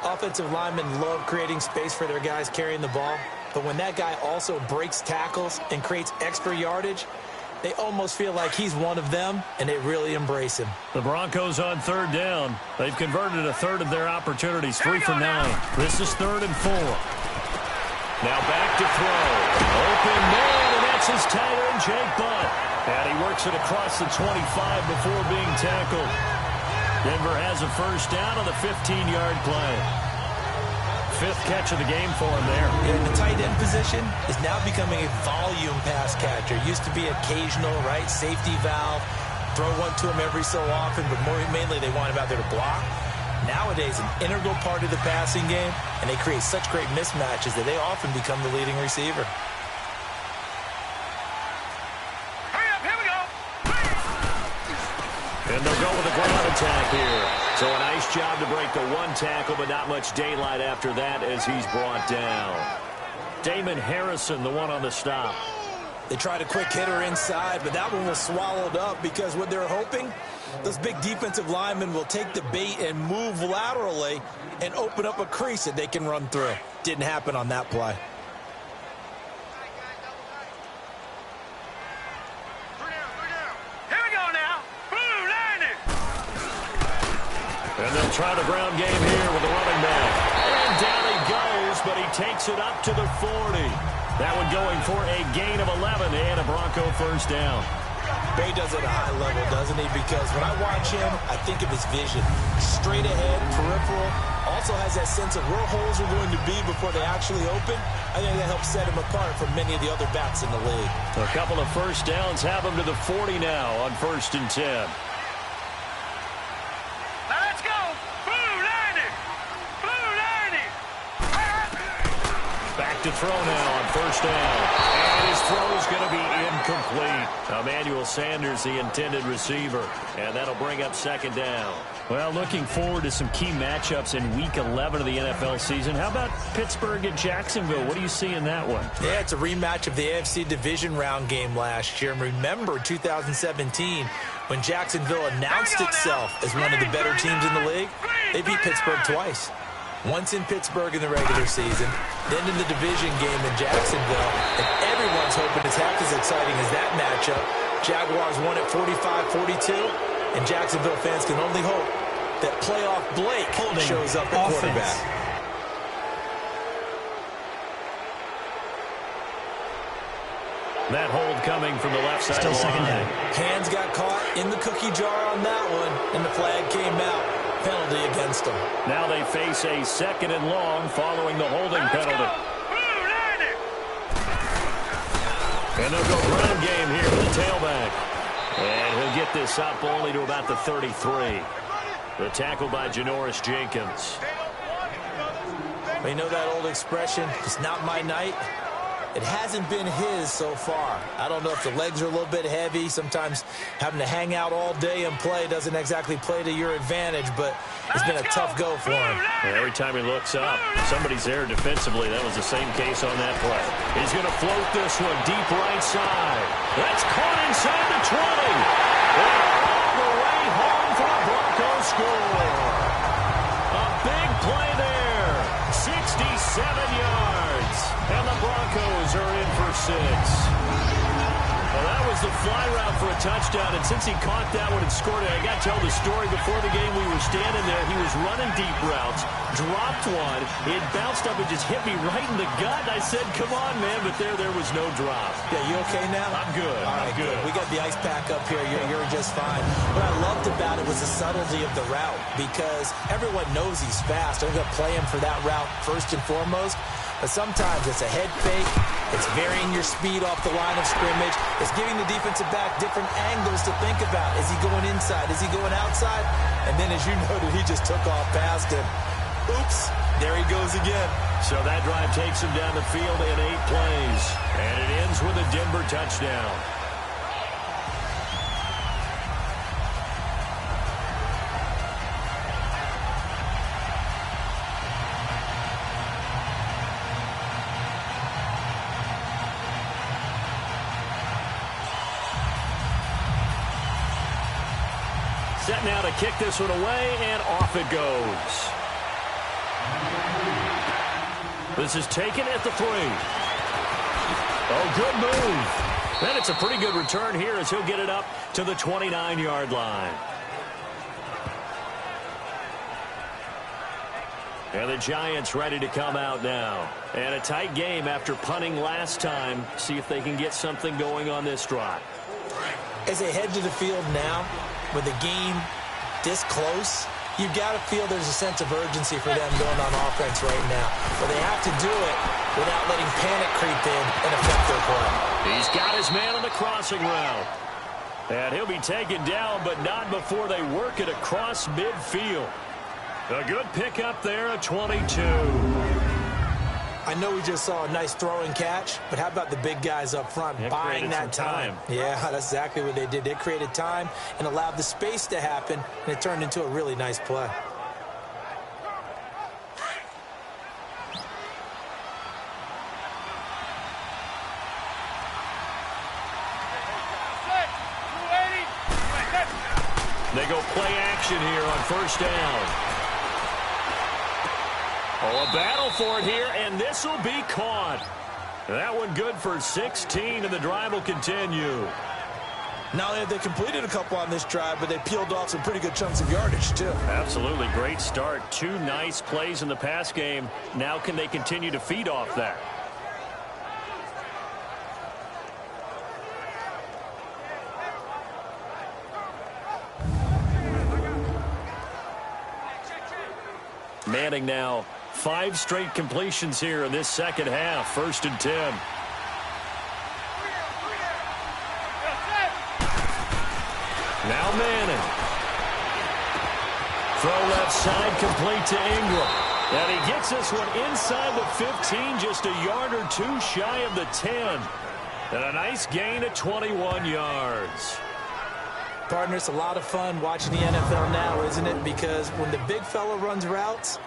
Offensive linemen love creating space for their guys carrying the ball, but when that guy also breaks tackles and creates extra yardage, they almost feel like he's one of them, and they really embrace him. The Broncos on 3rd down. They've converted a 1/3 of their opportunities, 3 for 9. This is 3rd and 4. Now back to throw. Open man, and that's his tight end, Jake Butt. And he works it across the 25 before being tackled. Denver has a first down on the 15-yard play. 5th catch of the game for him there. And the tight end position is now becoming a volume pass catcher. Used to be occasional, right? Safety valve. Throw one to him every so often, but mainly they want him out there to block. Nowadays, an integral part of the passing game, and they create such great mismatches that they often become the leading receiver. And they'll go with a ground attack here. So a nice job to break the 1 tackle, but not much daylight after that as he's brought down. Damon Harrison, the one on the stop. They tried a quick hitter inside, but that one was swallowed up because what they're hoping, those big defensive linemen will take the bait and move laterally and open up a crease that they can run through. Didn't happen on that play. And they'll try the ground game here with the running back. And down he goes, but he takes it up to the 40. That one going for a gain of 11 and a Bronco first down. Bay does it at a high level, doesn't he? Because when I watch him, I think of his vision. Straight ahead, peripheral. Also has that sense of where holes are going to be before they actually open. I think that helps set him apart from many of the other backs in the league. A couple of first downs have him to the 40 now on 1st and 10. To throw now on 1st down. And his throw is going to be incomplete. Emmanuel Sanders, the intended receiver. And that'll bring up 2nd down. Well, looking forward to some key matchups in Week 11 of the NFL season. How about Pittsburgh and Jacksonville? What do you see in that one? Yeah, it's a rematch of the AFC Division Round game last year. And remember 2017 when Jacksonville announced itself as one of the better teams in the league. They beat Pittsburgh twice. Once in Pittsburgh in the regular season, then in the division game in Jacksonville, and everyone's hoping it's half as exciting as that matchup. Jaguars won at 45-42, and Jacksonville fans can only hope that playoff Blake shows up at quarterback. That hold coming from the left side. Still of the 2nd down. Hands got caught in the cookie jar on that one, and the flag came out. Penalty against them. Now they face a 2nd and long following the holding penalty. And they'll go ground game here with the tailback. And he'll get this up only to about the 33. The tackle by Janoris Jenkins. You know that old expression, it's not my night? It hasn't been his so far. I don't know if the legs are a little bit heavy. Sometimes having to hang out all day and play doesn't exactly play to your advantage, but it's been a tough go for him. And every time he looks up, somebody's there defensively. That was the same case on that play. He's going to float this one deep right side. That's caught inside the 20. And all the way home for a Broncos score. A big play there. 67 yards. And the Broncos are in for 6. Well, that was the fly route for a touchdown, and since he caught that one and scored it, I got to tell the story before the game. We were standing there. He was running deep routes, dropped one. It bounced up and just hit me right in the gut. I said, come on, man, but there was no drop. Yeah, you okay now? I'm good. All right, good. We got the ice pack up here. You're just fine. What I loved about it was the subtlety of the route, because everyone knows he's fast. They're going to play him for that route first and foremost. But sometimes it's a head fake. It's varying your speed off the line of scrimmage. It's giving the defensive back different angles to think about. Is he going inside? Is he going outside? And then, as you noted, he just took off past him. Oops, there he goes again. So that drive takes him down the field in 8 plays. And it ends with a Denver touchdown. Set now to kick this one away, and off it goes. This is taken at the 3. Oh, good move. And it's a pretty good return here as he'll get it up to the 29-yard line. And the Giants ready to come out now. And a tight game after punting last time. See if they can get something going on this drive. As they head to the field now, with the game this close, you've got to feel there's a sense of urgency for them going on offense right now. But they have to do it without letting panic creep in and affect their play. He's got his man on the crossing route. And he'll be taken down, but not before they work it across midfield. A good pickup there, a 22. I know we just saw a nice throw and catch, but how about the big guys up front buying that time? Yeah, that's exactly what they did. They created time and allowed the space to happen, and it turned into a really nice play. They go play action here on first down. Oh, a battle for it here, and this will be caught. That one good for 16, and the drive will continue. Not only have they completed a couple on this drive, but they peeled off some pretty good chunks of yardage, too. Absolutely. Great start. 2 nice plays in the pass game. Now can they continue to feed off that? Manning now 5 straight completions here in this second half. 1st and 10. Now Manning. Throw left side complete to Ingram. And he gets this one inside the 15, just a yard or 2 shy of the 10. And a nice gain of 21 yards. Partner, it's a lot of fun watching the NFL now, isn't it? Because when the big fella runs routes,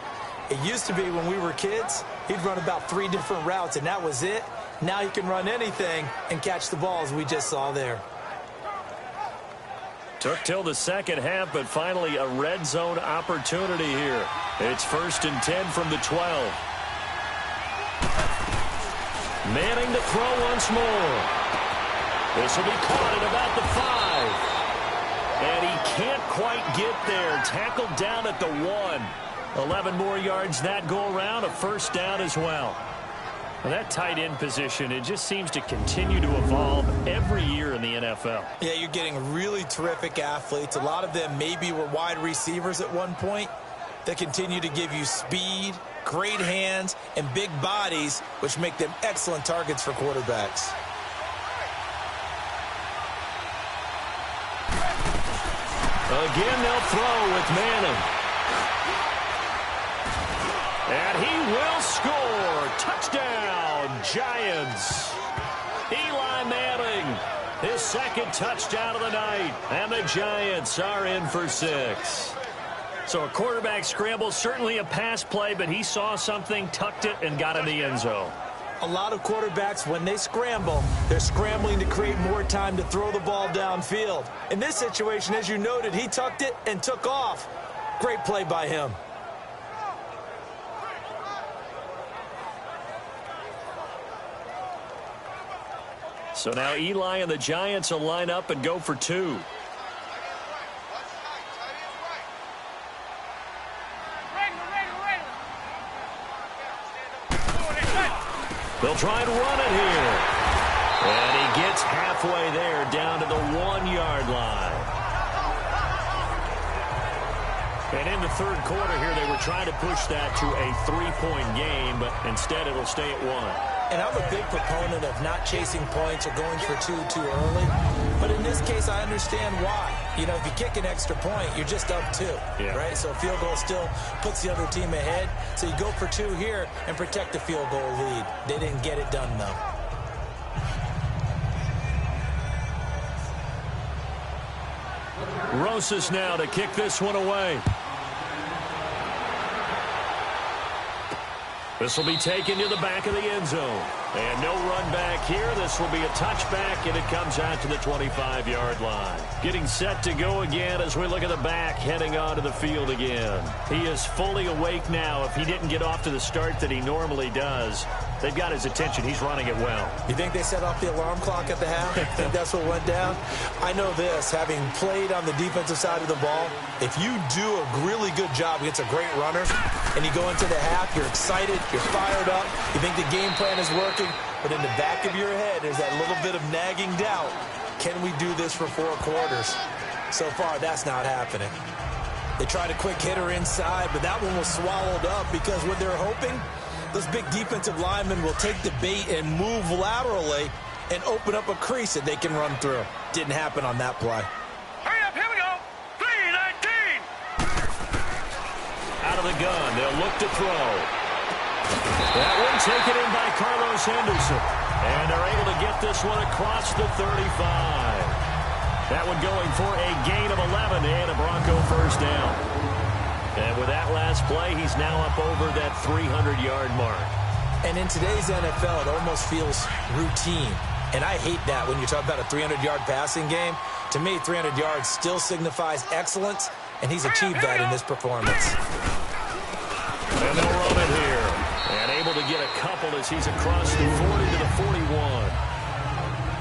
it used to be when we were kids, he'd run about 3 different routes, and that was it. Now he can run anything and catch the balls we just saw there. Took till the second half, but finally a red zone opportunity here. It's 1st and 10 from the 12. Manning to throw once more. This will be caught at about the 5. And he can't quite get there. Tackled down at the 1. 11 more yards that go around. A 1st down as well. Well, that tight end position, it just seems to continue to evolve every year in the NFL. Yeah, you're getting really terrific athletes. A lot of them maybe were wide receivers at one point that continue to give you speed, great hands, and big bodies, which make them excellent targets for Again, they'll throw with Manning. And he will score. Touchdown, Giants. Eli Manning, his second touchdown of the night. And the Giants are in for 6. So a quarterback scramble, certainly a pass play, but he saw something, tucked it, and got in the end zone. A lot of quarterbacks, when they scramble, they're scrambling to create more time to throw the ball downfield. In this situation, as you noted, he tucked it and took off. Great play by him. So now Eli and the Giants will line up and go for 2. They'll try and run it here. And he gets halfway there, down to the 1-yard line. And in the third quarter here, they were trying to push that to a 3-point game, but instead it'll stay at 1. And I'm a big proponent of not chasing points or going for 2 too early. But in this case, I understand why. You know, if you kick an extra point, you're just up 2, right? So a field goal still puts the other team ahead. So you go for 2 here and protect the field goal lead. They didn't get it done, though. Rosas now to kick this one away. This will be taken to the back of the end zone. And no run back here. This will be a touchback, and it comes out to the 25-yard line. Getting set to go again as we look at the back heading onto the field again. He is fully awake now. If he didn't get off to the start that he normally does, they've got his attention. He's running it well. You think they set off the alarm clock at the half? I think that's what went down? I know this, having played on the defensive side of the ball, if you do a really good job against a great runner, and you go into the half, you're excited, you're fired up, you think the game plan is working, but in the back of your head there's that little bit of nagging doubt. Can we do this for 4 quarters? So far, that's not happening. They tried a quick hitter inside, but that one was swallowed up because what they're hoping, those big defensive linemen will take the bait and move laterally and open up a crease that they can run through. Didn't happen on that play. Hurry up, here we go. 3-19. Out of the gun, they'll look to throw. That one taken in by Carlos Henderson. And they're able to get this one across the 35. That one going for a gain of 11 and a Bronco first down. And with that last play, he's now up over that 300-yard mark. And in today's NFL, it almost feels routine. And I hate that when you talk about a 300-yard passing game. To me, 300 yards still signifies excellence, and he's achieved that in this performance. And they'll run it here. And able to get a couple as he's across the 40 to the 41.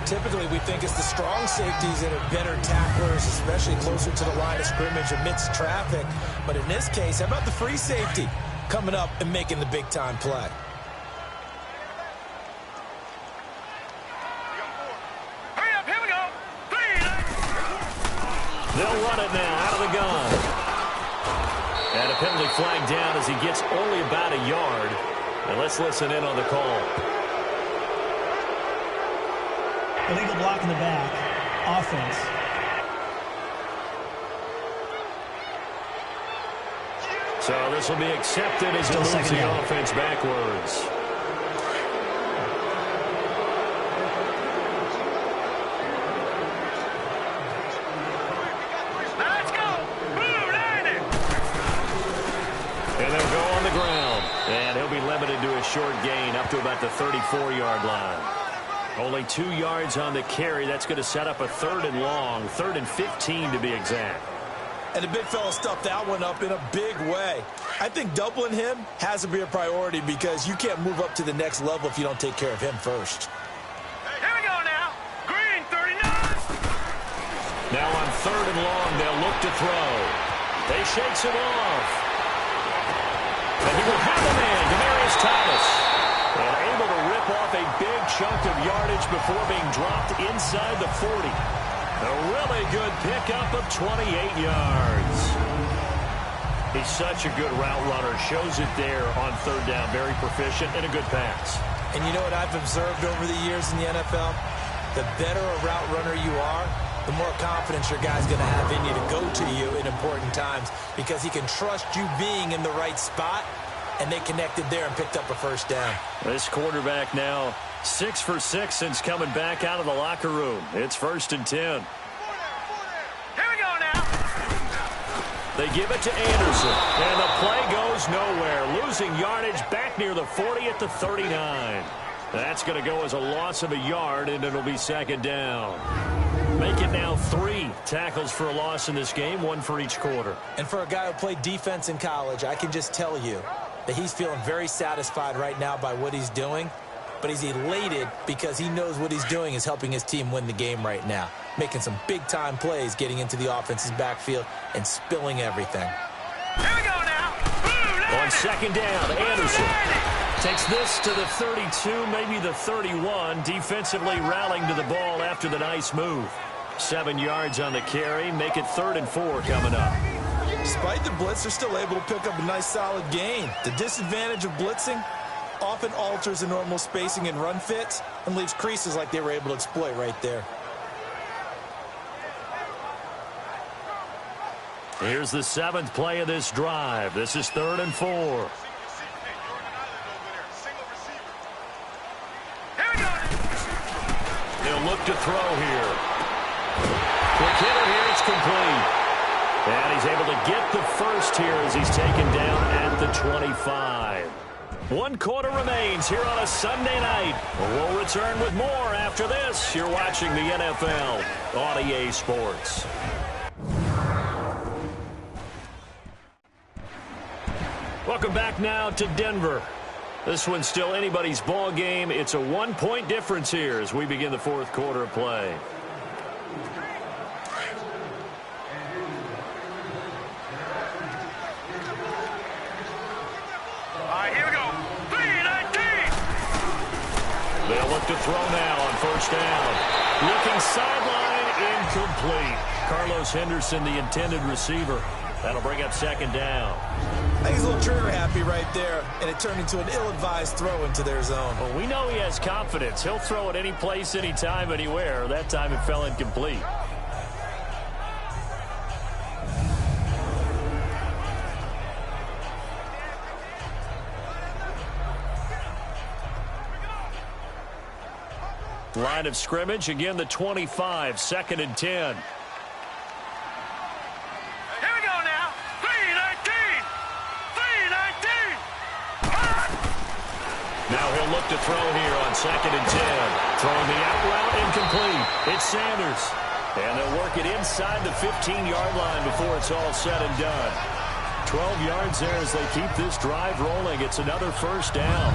Typically, we think it's the strong safeties that are better tacklers, especially closer to the line of scrimmage amidst traffic. But in this case, how about the free safety coming up and making the big-time play? Hurry up, here we go. 3-19. They'll run it now out of the gun. And a penalty flag down as he gets only about a yard. And let's listen in on the call. Illegal block in the back. Offense. So this will be accepted as it moves the offense backwards. Let's go. Blue 90. And they'll go on the ground. And he'll be limited to a short gain up to about the 34-yard line. Only 2 yards on the carry. That's going to set up a 3rd and long, 3rd and 15 to be exact. And the big fella stuffed that one up in a big way. I think doubling him has to be a priority because you can't move up to the next level if you don't take care of him first. Here we go now. Green 39. Now on 3rd and long, they'll look to throw. They shakes him off. And he will have a man, Demaryius Thomas. And able to rip off a big chunk of yardage before being dropped inside the 40. A really good pickup of 28 yards. He's such a good route runner. Shows it there on 3rd down. Very proficient and a good pass. And you know what I've observed over the years in the NFL? The better a route runner you are, the more confidence your guy's going to have in you to go to you in important times because he can trust you being in the right spot, and they connected there and picked up a first down. This quarterback now 6 for 6 since coming back out of the locker room. It's 1st and 10. Here we go now. They give it to Anderson, and the play goes nowhere. Losing yardage back near the 40 at the 39. That's going to go as a loss of a yard, and it'll be 2nd down. Make it now 3 tackles for a loss in this game, 1 for each quarter. And for a guy who played defense in college, I can just tell you that he's feeling very satisfied right now by what he's doing, but he's elated because he knows what he's doing is helping his team win the game right now, making some big-time plays, getting into the offense's backfield and spilling everything. Here we go now. On 2nd down, Anderson takes this to the 32, maybe the 31, defensively rallying to the ball after the nice move. 7 yards on the carry, make it 3rd and 4 coming up. Despite the blitz, they're still able to pick up a nice solid gain. The disadvantage of blitzing often alters the normal spacing and run fits and leaves creases like they were able to exploit right there. Here's the 7th play of this drive. This is 3rd and 4. They'll look to throw here. Quick hitter here, it's complete. And he's able to get the first here as he's taken down at the 25. 1 quarter remains here on a Sunday night. We'll return with more after this. You're watching the NFL on EA Sports. Welcome back now to Denver. This one's still anybody's ball game. It's a 1-point difference here as we begin the 4th quarter of play. They'll look to throw now on 1st down. Looking sideline, incomplete. Carlos Henderson, the intended receiver. That'll bring up 2nd down. I think he's a little trigger happy right there, and it turned into an ill-advised throw into their zone. Well, we know he has confidence. He'll throw it any place, anytime, anywhere. That time it fell incomplete. Line of scrimmage, again the 25, 2nd and 10. Here we go now. 3-19. 3-19. Now he'll look to throw here on 2nd and 10. Throwing the out route, incomplete. It's Sanders. And they'll work it inside the 15-yard line before it's all said and done. 12 yards there as they keep this drive rolling. It's another 1st down.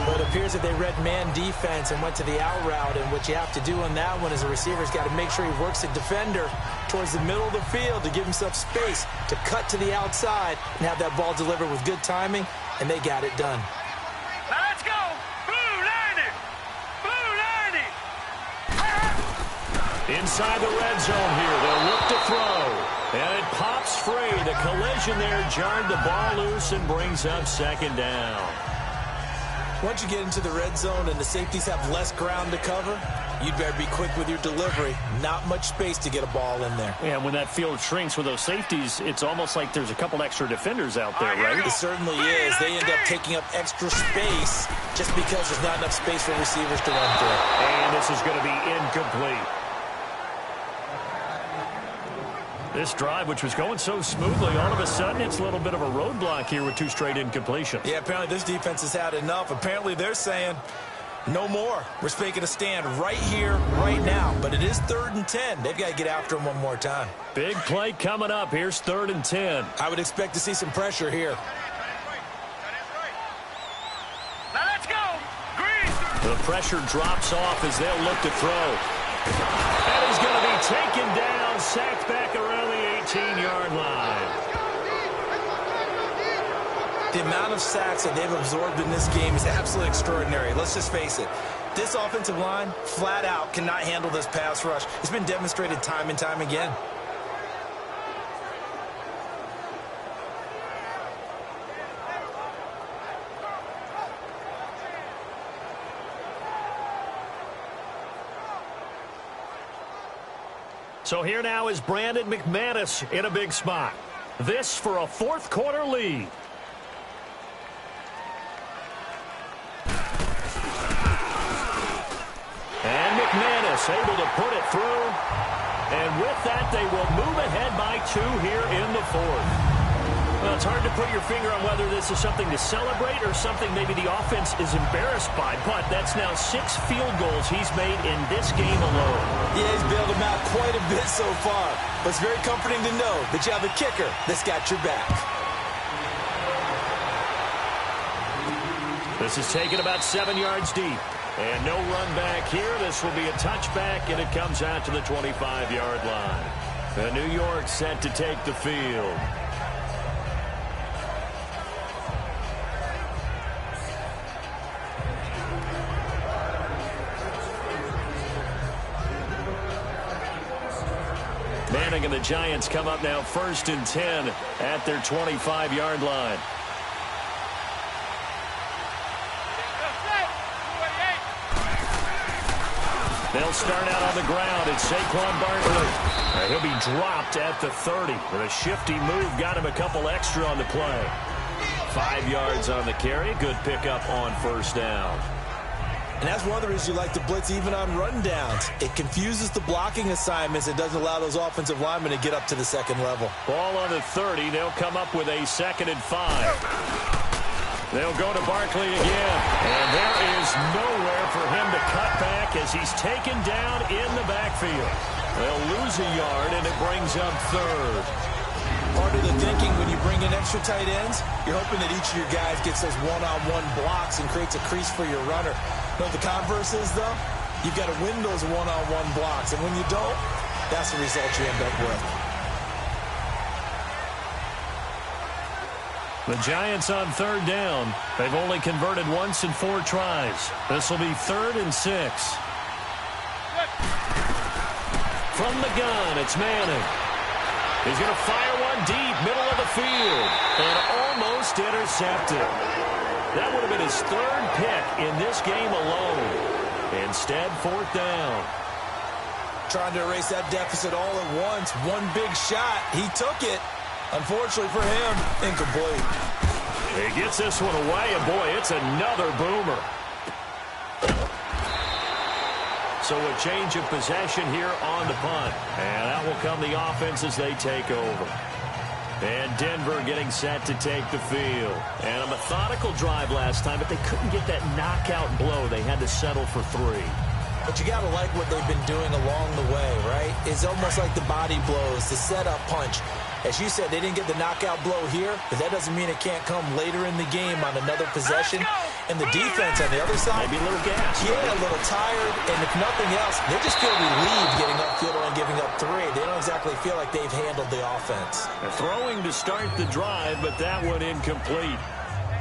But it appears that they read man defense and went to the out route, and what you have to do on that one is the receiver's got to make sure he works the defender towards the middle of the field to give himself space to cut to the outside and have that ball delivered with good timing, and they got it done. Now let's go. Blue 90. Blue 90. Inside the red zone here, they'll look to throw. And it pops free. The collision there jarred the ball loose and brings up 2nd down. Once you get into the red zone and the safeties have less ground to cover, you'd better be quick with your delivery. Not much space to get a ball in there. Yeah, when that field shrinks with those safeties, it's almost like there's a couple extra defenders out there, right? It certainly is. They end up taking up extra space just because there's not enough space for receivers to run through. And this is going to be incomplete. This drive, which was going so smoothly, all of a sudden it's a little bit of a roadblock here with 2 straight incompletions. Yeah, apparently this defense has had enough. Apparently they're saying, no more. We're making a stand right here, right now. But it is 3rd and 10. They've got to get after him one more time. Big play coming up. Here's 3rd and 10. I would expect to see some pressure here. Now let's go. Green. The pressure drops off as they'll look to throw. And he's going to be taken down, sacked back around the 18-yard line. The amount of sacks that they've absorbed in this game is absolutely extraordinary. Let's just face it. This offensive line, flat out, cannot handle this pass rush. It's been demonstrated time and time again. So here now is Brandon McManus in a big spot. This for a fourth quarter lead. And McManus able to put it through. And with that, they will move ahead by 2 here in the fourth. Well, it's hard to put your finger on whether this is something to celebrate or something maybe the offense is embarrassed by, but that's now 6 field goals he's made in this game alone. Yeah, he's bailed them out quite a bit so far, but it's very comforting to know that you have a kicker that's got your back. This is taken about 7 yards deep. And no run back here. This will be a touchback, and it comes out to the 25-yard line. The New York set to take the field. Manning and the Giants come up now 1st and 10 at their 25-yard line. They'll start out on the ground. It's Saquon Barkley. He'll be dropped at the 30. With a shifty move, got him a couple extra on the play. 5 yards on the carry. Good pickup on first down. And that's one of the reasons you like to blitz even on rundowns. It confuses the blocking assignments. It doesn't allow those offensive linemen to get up to the second level. Ball on the 30. They'll come up with a 2nd and 5. They'll go to Barkley again. And there is nowhere for him to cut back as he's taken down in the backfield. They'll lose a yard, and it brings up 3rd. Part of the thinking when you bring in extra tight ends, you're hoping that each of your guys gets those one-on-one blocks and creates a crease for your runner. You know what the converse is, though? You've got to win those one-on-one blocks, and when you don't, that's the result you end up with. The Giants on 3rd down. They've only converted once in 4 tries. This will be 3rd and 6. From the gun, it's Manning. He's going to fire one deep, middle of the field, and almost intercepted. That would have been his 3rd pick in this game alone. Instead, 4th down. Trying to erase that deficit all at once. One big shot. He took it. Unfortunately for him, incomplete. He gets this one away, and boy, it's another boomer. So a change of possession here on the punt. And out will come the offense as they take over. And Denver getting set to take the field. And a methodical drive last time, but they couldn't get that knockout blow. They had to settle for 3. But you got to like what they've been doing along the way, right? It's almost like the body blows, the setup punch. As you said, they didn't get the knockout blow here, but that doesn't mean it can't come later in the game on another possession. And the defense on the other side, maybe a little gas. Yeah, a little tired, and if nothing else, they just feel relieved getting upfield and giving up 3. They don't exactly feel like they've handled the offense. They're throwing to start the drive, but that one incomplete.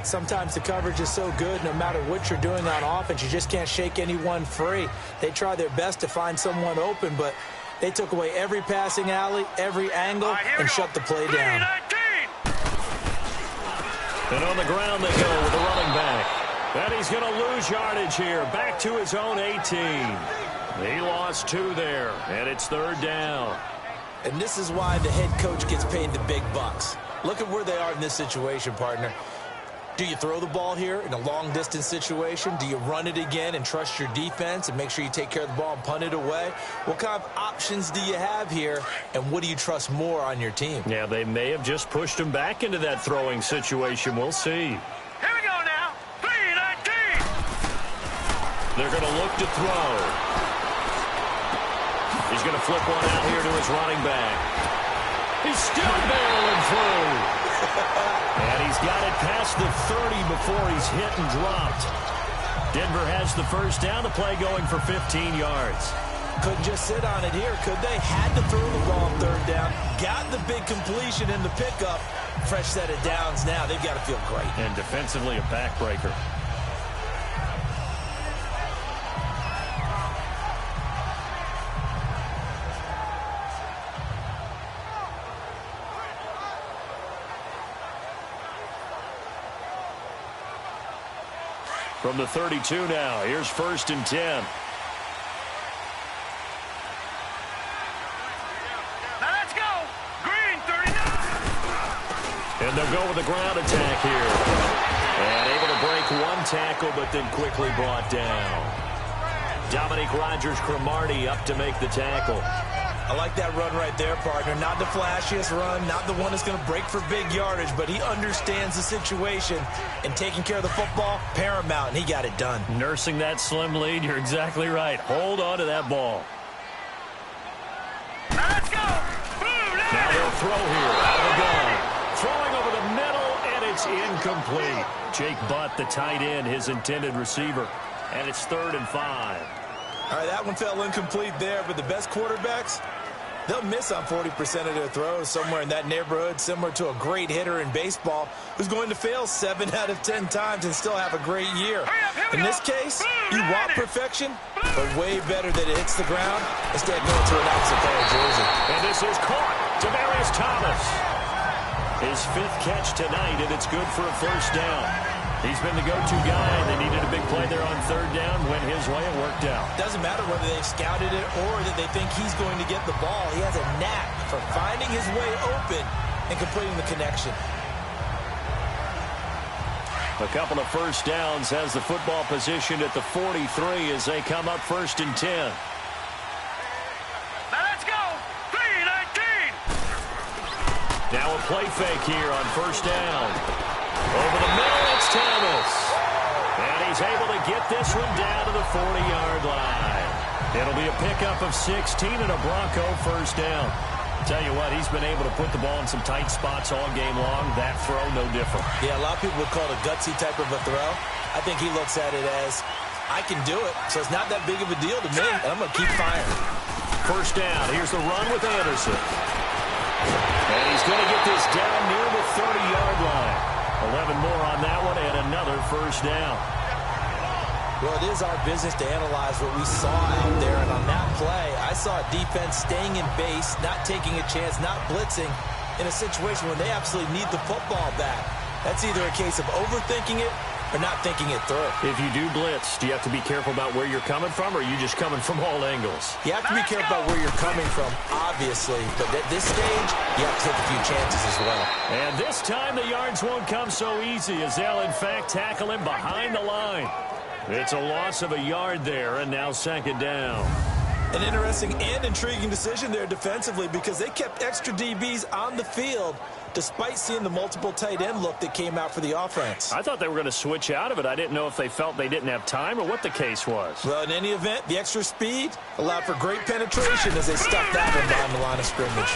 Sometimes the coverage is so good, no matter what you're doing on offense, you just can't shake anyone free. They try their best to find someone open, but they took away every passing alley, every angle, and shut the play down. And on the ground they go with the running back. And he's going to lose yardage here. Back to his own 18. He lost 2 there, and it's 3rd down. And this is why the head coach gets paid the big bucks. Look at where they are in this situation, partner. Do you throw the ball here in a long-distance situation? Do you run it again and trust your defense and make sure you take care of the ball and punt it away? What kind of options do you have here, and what do you trust more on your team? Yeah, they may have just pushed him back into that throwing situation. We'll see. Here we go now. 3-19. They're going to look to throw. He's going to flip one out here to his running back. He's still barreling through. And he's got it past the 30 before he's hit and dropped. Denver has the first down. The play going for 15 yards. Couldn't just sit on it here, could they? Had to throw the ball on 3rd down. Got the big completion in the pickup. Fresh set of downs now. They've got to feel great. And defensively, a backbreaker. From the 32 now, here's 1st and 10. go with the ground attack here. And able to break one tackle, but then quickly brought down. Dominique Rodgers-Cromartie up to make the tackle. I like that run right there, partner. Not the flashiest run, not the one that's going to break for big yardage, but he understands the situation, and taking care of the football, paramount, and he got it done. Nursing that slim lead, you're exactly right. Hold on to that ball. Let's go! Now they'll throw here, out of the gun. Throwing over the middle, and it's incomplete. Jake Butt, the tight end, his intended receiver. And it's 3rd and 5. All right, that one fell incomplete there, but the best quarterbacks, they'll miss on 40% of their throws, somewhere in that neighborhood, similar to a great hitter in baseball who's going to fail 7 out of 10 times and still have a great year. In this case, you want perfection, but way better that it hits the ground instead of going to an opposite color jersey. And this is caught. Demaryius Thomas. His 5th catch tonight, and it's good for a first down. He's been the go-to guy. They needed a big play there on 3rd down. Went his way. It worked out. Doesn't matter whether they've scouted it or that they think he's going to get the ball. He has a knack for finding his way open and completing the connection. A couple of first downs has the football positioned at the 43 as they come up 1st and 10. Now let's go! 3-19! Now a play fake here on 1st down. Over the middle, it's Thomas. And he's able to get this one down to the 40-yard line. It'll be a pickup of 16 and a Bronco first down. Tell you what, he's been able to put the ball in some tight spots all game long. That throw, no different. Yeah, a lot of people would call it a gutsy type of a throw. I think he looks at it as, I can do it, so it's not that big of a deal to me, and I'm going to keep firing. First down, here's the run with Anderson. And he's going to get this down near the 30-yard line. 11 more on that one, and another first down. Well, it is our business to analyze what we saw out there, and on that play, I saw a defense staying in base, not taking a chance, not blitzing, in a situation where they absolutely need the football back. That's either a case of overthinking it or not thinking it through. If you do blitz, do you have to be careful about where you're coming from, or are you just coming from all angles? You have to be careful about where you're coming from, obviously, but at this stage, you have to take a few chances as well. And this time, the yards won't come so easy, as they'll, in fact, tackle him behind the line. It's a loss of a yard there, and now 2nd down. An interesting and intriguing decision there defensively, because they kept extra DBs on the field despite seeing the multiple tight end look that came out for the offense. I thought they were going to switch out of it. I didn't know if they felt they didn't have time or what the case was. Well, in any event, the extra speed allowed for great penetration as they stuffed that one behind the line of scrimmage.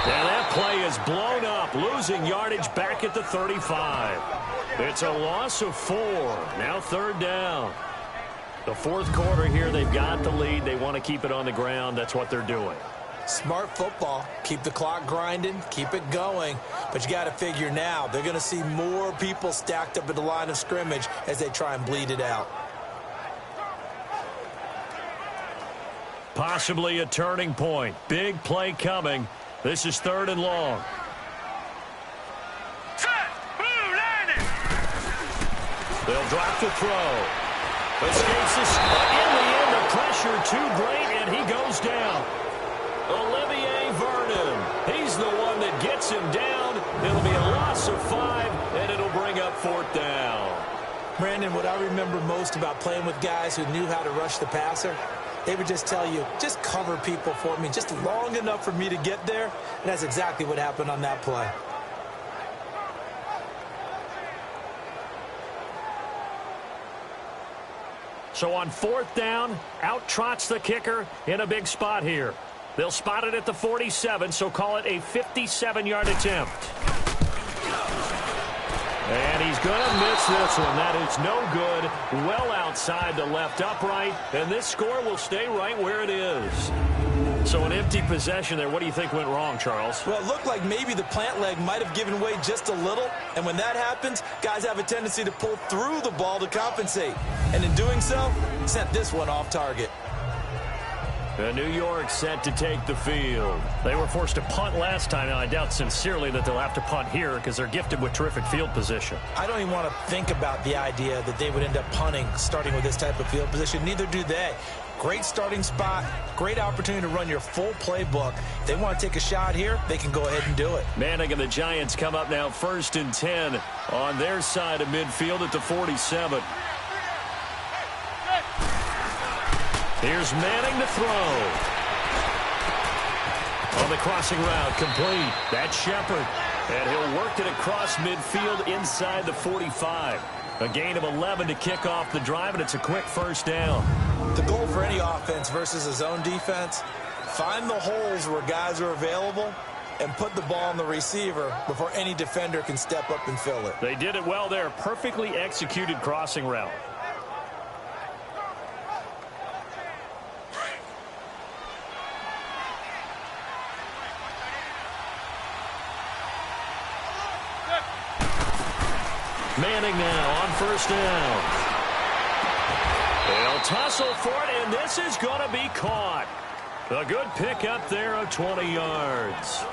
And that play is blown up, losing yardage back at the 35. It's a loss of 4. Now 3rd down. The 4th quarter here, they've got the lead. They want to keep it on the ground. That's what they're doing. Smart football. Keep the clock grinding, keep it going. But you got to figure now, they're going to see more people stacked up at the line of scrimmage as they try and bleed it out. Possibly a turning point. Big play coming. This is 3rd and long. Set! Blue landing! They'll drop the throw. Escapes this. In the end, the pressure too great, and he goes down. Olivier Vernon. He's the one that gets him down. It'll be a loss of 5, and it'll bring up 4th down. Brandon, what I remember most about playing with guys who knew how to rush the passer, they would just tell you, just cover people for me, just long enough for me to get there. And that's exactly what happened on that play. So on 4th down, out trots the kicker in a big spot here. They'll spot it at the 47, so call it a 57-yard attempt. And he's going to miss this one. That is no good. Well outside the left upright, and this score will stay right where it is. So an empty possession there. What do you think went wrong, Charles? Well, it looked like maybe the plant leg might have given way just a little, and when that happens, guys have a tendency to pull through the ball to compensate. And in doing so, sent this one off target. And New York set to take the field. They were forced to punt last time. Now, I doubt sincerely that they'll have to punt here because they're gifted with terrific field position. I don't even want to think about the idea that they would end up punting starting with this type of field position. Neither do they. Great starting spot, great opportunity to run your full playbook. If they want to take a shot here, they can go ahead and do it. Manning and the Giants come up now 1st and 10 on their side of midfield at the 47. Here's Manning to throw. On the crossing route, complete. That's Shepard. And he'll work it across midfield inside the 45. A gain of 11 to kick off the drive, and it's a quick first down. The goal for any offense versus a zone defense, find the holes where guys are available and put the ball on the receiver before any defender can step up and fill it. They did it well there. Perfectly executed crossing route. Manning now on first down. They'll tussle for it, and this is going to be caught. A good pickup there of 20 yards.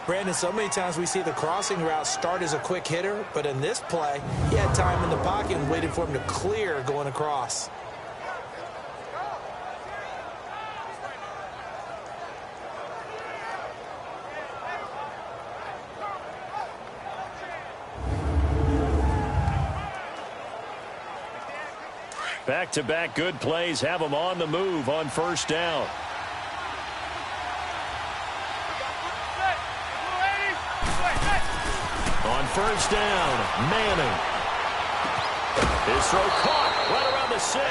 Brandon, so many times we see the crossing route start as a quick hitter, but in this play, he had time in the pocket and waited for him to clear going across. Back-to-back good plays have them on the move on first down. On first down, Manning. His throw caught right around the 6.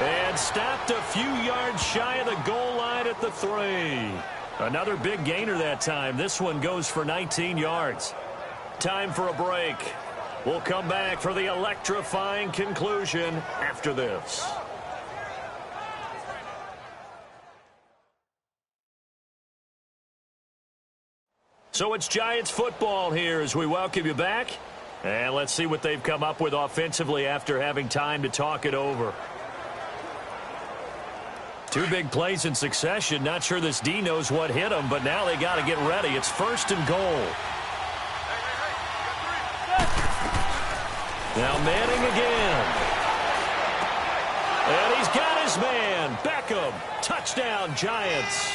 And stopped a few yards shy of the goal line at the 3. Another big gainer that time. This one goes for 19 yards. Time for a break. We'll come back for the electrifying conclusion after this. So it's Giants football here as we welcome you back. And let's see what they've come up with offensively after having time to talk it over. 2 big plays in succession. Not sure this D knows what hit them, but now they got to get ready. It's 1st and goal. Now Manning again. And he's got his man. Beckham. Touchdown, Giants.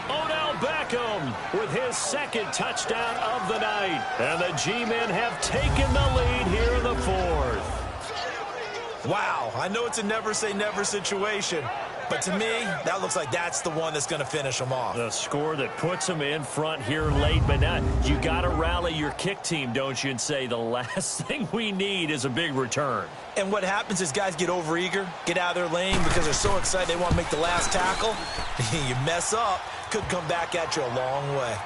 Odell Beckham with his 2nd touchdown of the night. And the G-men have taken the lead here in the 4th. Wow, I know it's a never-say-never situation, but to me, that looks like that's the one that's going to finish them off. The score that puts them in front here late, but now you got to rally your kick team, don't you, and say the last thing we need is a big return. And what happens is guys get overeager, get out of their lane because they're so excited they want to make the last tackle. You mess up, could come back at you a long way.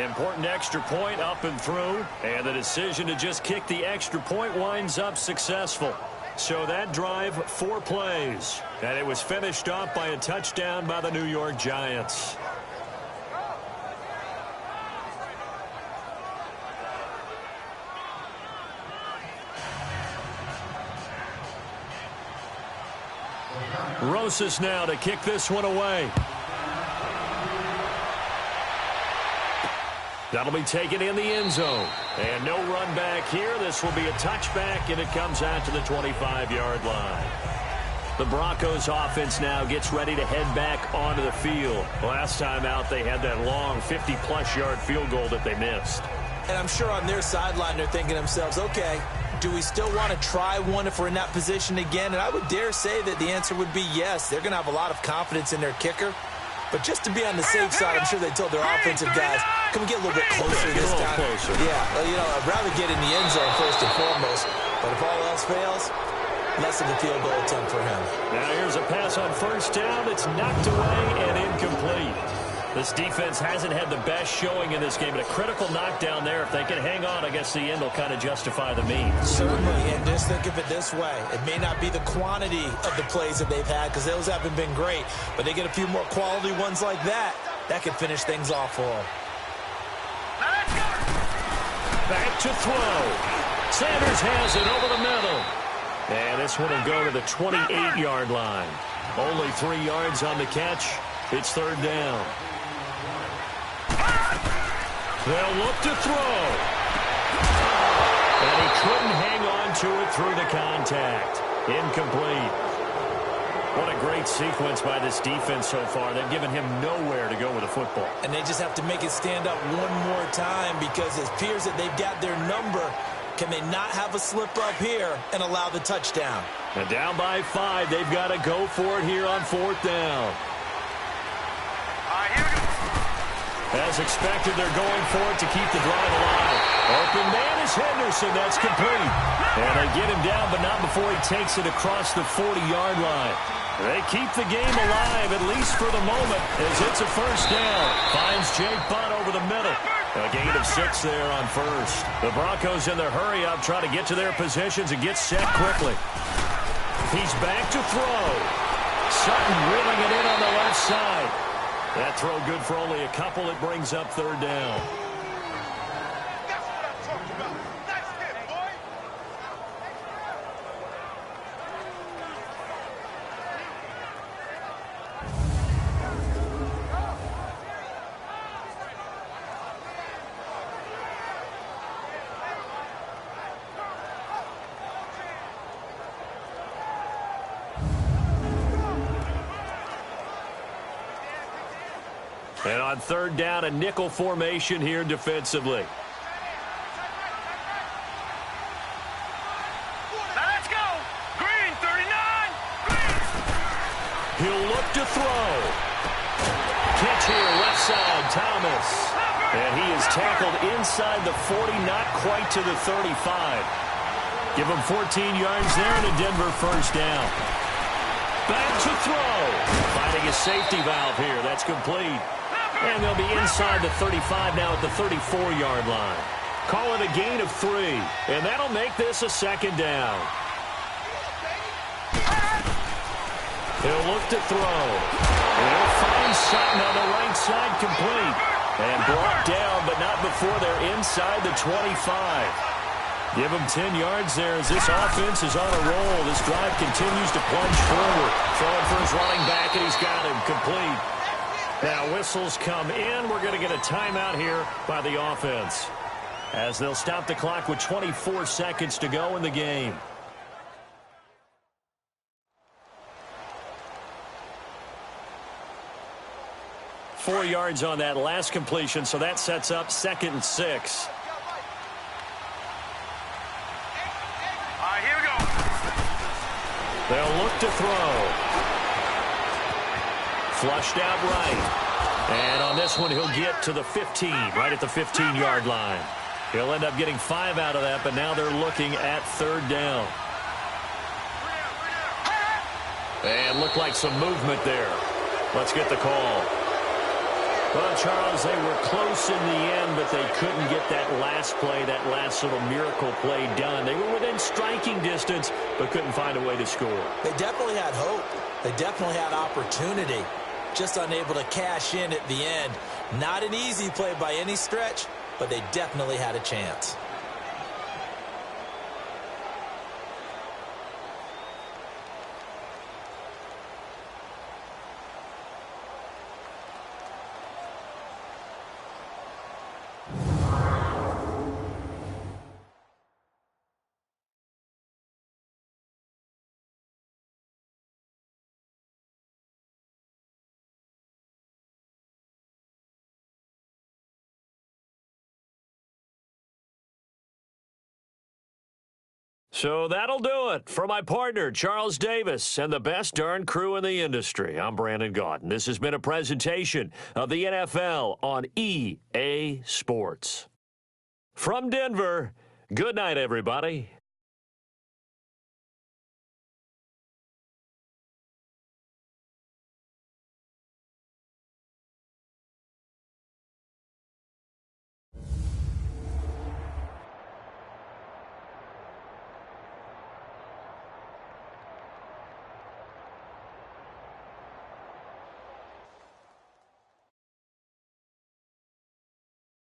Important extra point up and through, and the decision to just kick the extra point winds up successful. So that drive, 4 plays, and it was finished off by a touchdown by the New York Giants. Rosas now to kick this one away. That'll be taken in the end zone. And no run back here. This will be a touchback, and it comes out to the 25-yard line. The Broncos offense now gets ready to head back onto the field. Last time out, they had that long 50-plus yard field goal that they missed. And I'm sure on their sideline they're thinking to themselves, okay, do we still want to try one if we're in that position again? And I would dare say that the answer would be yes. They're going to have a lot of confidence in their kicker. But just to be on the safe side, I'm sure they told their offensive guys, can we get a little bit closer this time? Closer. Yeah, you know, I'd rather get in the end zone first and foremost. But if all else fails, less of a field goal attempt for him. Now here's a pass on first down. It's knocked away and incomplete. This defense hasn't had the best showing in this game, but a critical knockdown there. If they can hang on, I guess the end will kind of justify the means. Certainly, and just think of it this way. It may not be the quantity of the plays that they've had because those haven't been great, but they get a few more quality ones like that. That could finish things off for them. Back to throw. Sanders has it over the middle. And this one will go to the 28-yard line. Only 3 yards on the catch. It's third down. They'll look to throw. And he couldn't hang on to it through the contact. Incomplete. What a great sequence by this defense so far. They've given him nowhere to go with the football. And they just have to make it stand up one more time because it appears that they've got their number. Can they not have a slip up here and allow the touchdown? And down by 5, they've got to go for it here on fourth down. Here we go. As expected, they're going for it to keep the drive alive. Open man is Henderson. That's complete. And they get him down, but not before he takes it across the 40-yard line. They keep the game alive, at least for the moment, as it's a first down. Finds Jake Butt over the middle. A gain of 6 there on first. The Broncos in their hurry-up try to get to their positions and get set quickly. He's back to throw. Sutton reeling it in on the left side. That throw good for only a couple. It brings up third down. That's what I'm talking about. Nice hit, boy. And on third down, a nickel formation here defensively. Now let's go. Green, 39. Green. He'll look to throw. Catch here, left side, Thomas. And he is tackled inside the 40, not quite to the 35. Give him 14 yards there and a Denver first down. Back to throw. Finding a safety valve here. That's complete. And they'll be inside the 35 now at the 34-yard line. Call it a gain of 3. And that'll make this a second down. He'll look to throw. And he'll find Sutton on the right side complete. And brought down, but not before they're inside the 25. Give him 10 yards there as this offense is on a roll. This drive continues to plunge forward. Throwing for his running back, and he's got him complete. Now whistles come in. We're going to get a timeout here by the offense, as they'll stop the clock with 24 seconds to go in the game. Four yards on that last completion, so that sets up 2nd and 6. Here we go. They'll look to throw. Flushed out right. And on this one, he'll get to the 15, right at the 15-yard line. He'll end up getting 5 out of that, but now they're looking at third down. And looked like some movement there. Let's get the call. Well, Charles, they were close in the end, but they couldn't get that last play, that last little miracle play done. They were within striking distance, but couldn't find a way to score. They definitely had hope. They definitely had opportunity. Just unable to cash in at the end. Not an easy play by any stretch, but they definitely had a chance. So that'll do it for my partner, Charles Davis, and the best darn crew in the industry. I'm Brandon Gaudin. This has been a presentation of the NFL on EA Sports. From Denver, good night, everybody.